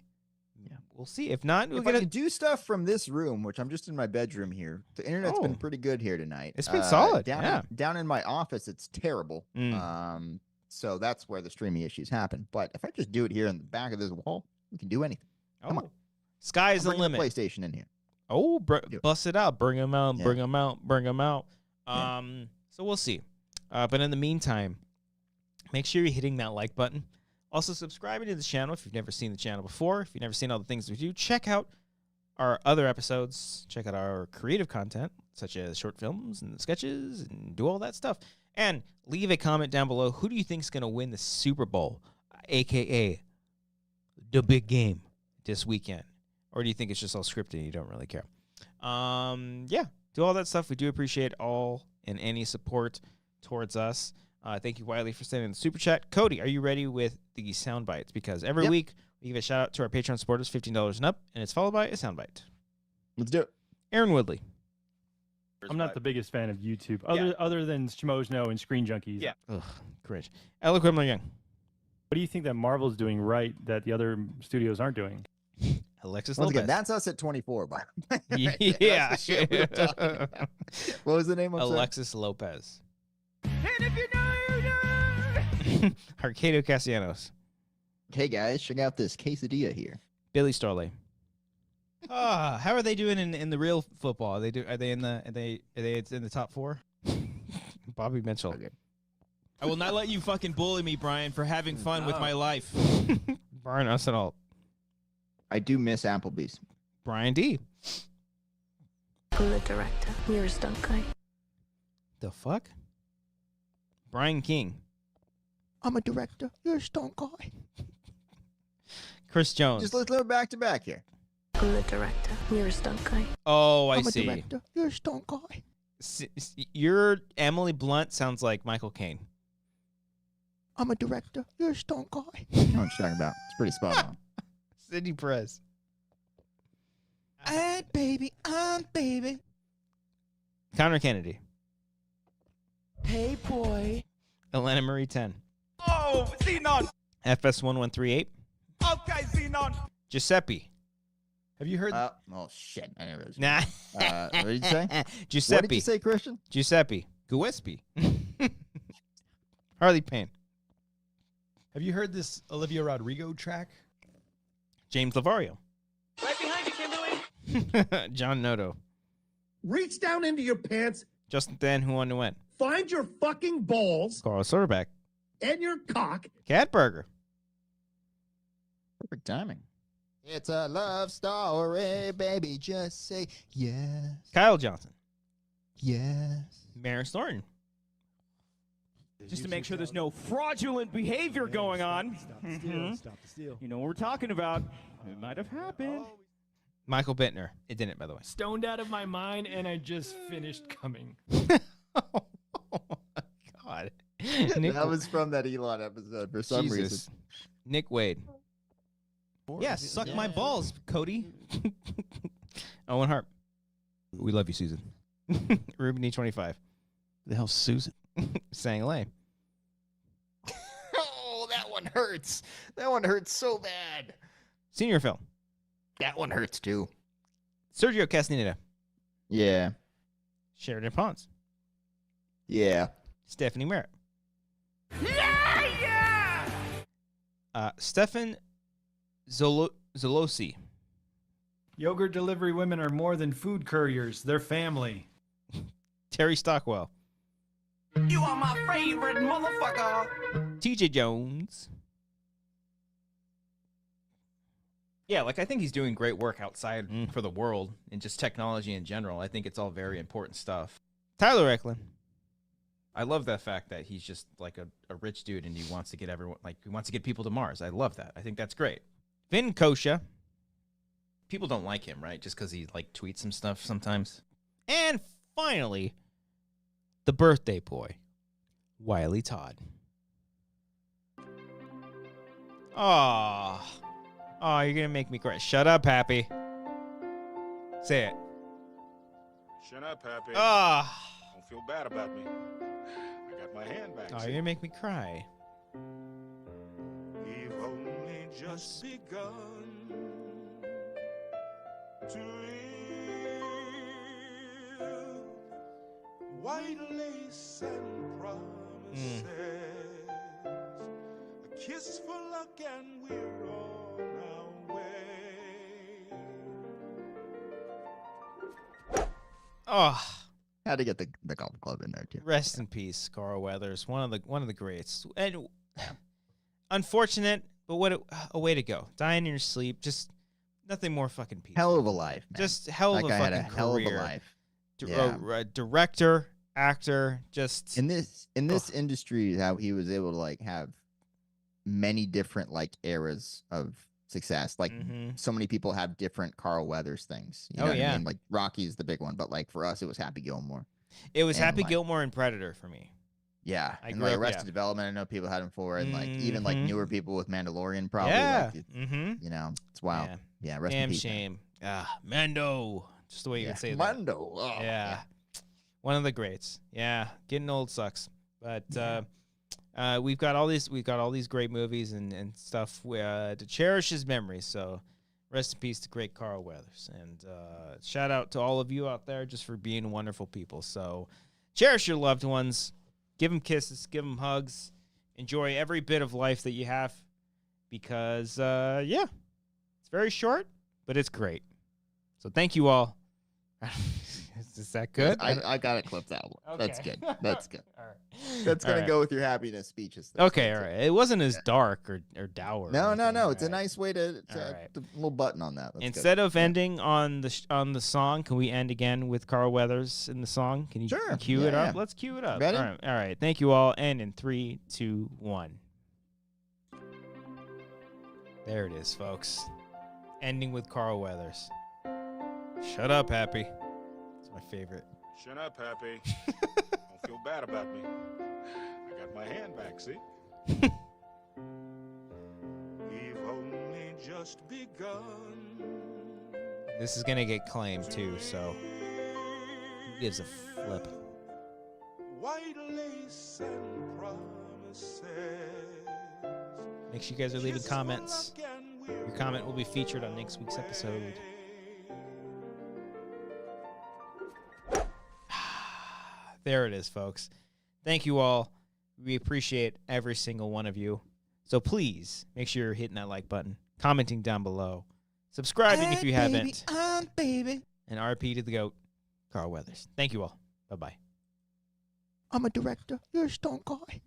Yeah. We'll see. If not, we'll If I get could do stuff from this room, which I'm just in my bedroom here, the internet's Oh. been pretty good here tonight. It's been solid, Down, yeah. down in my office, it's terrible. Mm. So that's where the streaming issues happen. But if I just do it here in the back of this wall, we can do anything. Come on. Sky's I'm the bringing limit. PlayStation in here. Oh, Do it. bust it out. Bring them out. Yeah. Bring them out. Bring them out. Yeah. So we'll see. But in the meantime, make sure you're hitting that like button. Also, subscribing to the channel if you've never seen the channel before. If you've never seen all the things we do, check out our other episodes. Check out our creative content, such as short films and sketches, and do all that stuff. And leave a comment down below. Who do you think is going to win the Super Bowl, a.k.a. the big game this weekend? Or do you think it's just all scripted and you don't really care? Yeah, do all that stuff. We do appreciate all and any support towards us. Thank you, Wiley, for sending the super chat. Cody, are you ready with the sound bites? Because every Yep. week we give a shout out to our Patreon supporters, $15 and up, and it's followed by a sound bite. Let's do it. Aaron Woodley. I'm not the biggest fan of YouTube, Yeah. other than Schmoesno and Screen Junkies. Yeah. Ugh, cringe. Eloquent Young. What do you think that Marvel's doing right that the other studios aren't doing? Alexis Once Lopez. again, that's us at 24, by the way. Right there. Yeah. That's the shit we were talking about. What was the name of it? Alexis Lopez. And if you know, you know. Arcado Castellanos. Hey guys, check out this quesadilla here. Billy Starley. How are they doing in the real football? Are they in the top four? Bobby Mitchell. Okay. I will not let you fucking bully me, Brian, for having fun with my life. Brian Arsenal. I do miss Applebee's. Brian D. I'm the director. You're a stunt guy. The fuck? Brian King. I'm a director. You're a stunt guy. Chris Jones. Just let's go back to back here. I'm the director. You're a stunt guy. Oh, I I'm see. a director. You're a stunt guy. Your Emily Blunt sounds like Michael Caine. I'm a director. You're a stunt guy. I know what you're talking about. It's pretty spot on. Sidney Perez. I'm baby. Connor Kennedy. Hey, boy. Elena Marie 10. Oh, Xenon. FS1138. Okay, Xenon. Giuseppe. Have you heard? Oh, shit. I never was. Nah. What did you say? Giuseppe. What did you say, Christian? Giuseppe. Gillespie. Harley Payne. Have you heard this Olivia Rodrigo track? James Lavario. Right behind you, Kimberly. John Noto. Reach down into your pants, Justin Then, Who Won to Win. find your fucking balls Carl Soderbeck. and your cock. Catburger. Perfect timing. It's a love story, baby. Just say yes. Kyle Johnson. Yes. Maren Thornton. Just to make sure there's no fraudulent behavior going on. Stop the steal. You know what we're talking about. It might have happened. Michael Bittner. It didn't, by the way. Stoned out of my mind, and I just finished coming. Oh, my God. Nick, That was from that Elon episode for some Jesus. reason. Nick Wade. Yeah, suck my balls, Cody. Owen Hart. We love you, Susan. Ruben E25. The hell's Susan? Sang Lay. Oh, that one hurts. That one hurts so bad. Senior film. That one hurts too. Sergio Castaneda. Yeah. Sheridan Pons. Yeah. Stephanie Merritt. Stefan Zolosi. Yogurt delivery women are more than food couriers. They're family. Terry Stockwell. You are my favorite motherfucker. TJ Jones. Yeah, like I think he's doing great work outside for the world and just technology in general. I think it's all very important stuff. Tyler Eklund. I love that fact that he's just like a rich dude and he wants to get everyone, like he wants to get people to Mars. I love that. I think that's great. Vin Kosha. People don't like him, right? Just because he like tweets some stuff sometimes. And finally, the birthday boy, Wiley Todd. Oh, you're gonna make me cry. Shut up, Happy. Say it. Shut up, Happy. Don't feel bad about me. I got my hand back. Oh, see? you're gonna make me cry. We've only just begun to live. White lace and promises. A kiss for luck and we're on our way. Oh, Had to get the golf club in there too. rest in peace, Carl Weathers. One of the greats. And unfortunate, but what a way to go. Dying in your sleep. Just nothing more fucking peaceful. Hell of a life, man. Just hell of that a guy fucking had a hell career. of a life. Director, actor, just In this industry, how he was able to like have many different like eras of success. Like so many people have different Carl Weathers things. You know what I mean? Like Rocky's the big one, but like for us, it was Happy Gilmore. It was and, Happy like- Gilmore and Predator for me. Yeah, I and grew like up- Arrested yeah. Development, I know people had him for, and like even like Mhm. newer people with Mandalorian, probably. Yeah. Like, you know, it's wild. Yeah, rest in Damn peace, man. shame. Mando. Just the way you Yeah. can say that. Mando. Oh, Yeah. One of the greats. Yeah. Getting old sucks. But we've got all these great movies and stuff to cherish his memories. So rest in peace to great Carl Weathers. And shout out to all of you out there just for being wonderful people. So cherish your loved ones. Give them kisses, give them hugs. Enjoy every bit of life that you have because it's very short, but it's great. So thank you all. Is that good? I got it clipped out. That's Okay. good. That's good. All right. That's gonna All right. go with your happiness speeches. That's Okay, good, all too. right. It wasn't as dark or dour. or No, anything. It's a All right. nice way to All right. the little button on that. That's Instead good. of ending on the song, can we end again with Carl Weathers in the song? Can you Sure. cue it Yeah, up? yeah. Let's cue it up. Ready? All right. Thank you all. And in 3, 2, 1. There it is, folks. Ending with Carl Weathers. Shut up, Happy. It's my favorite. Shut up, Happy. Don't feel bad about me. I got my hand back, see? We've only just begun. This is gonna get claimed too, so who gives a flip? White lace and promises. Make sure you guys are leaving comments. Your comment will be featured on next week's episode. There it is, folks. Thank you all. We appreciate every single one of you. So please make sure you're hitting that like button, commenting down below, subscribing if you haven't. Baby. And RP to the GOAT, Carl Weathers. Thank you all. Bye-bye. I'm a director. You're a stunt guy.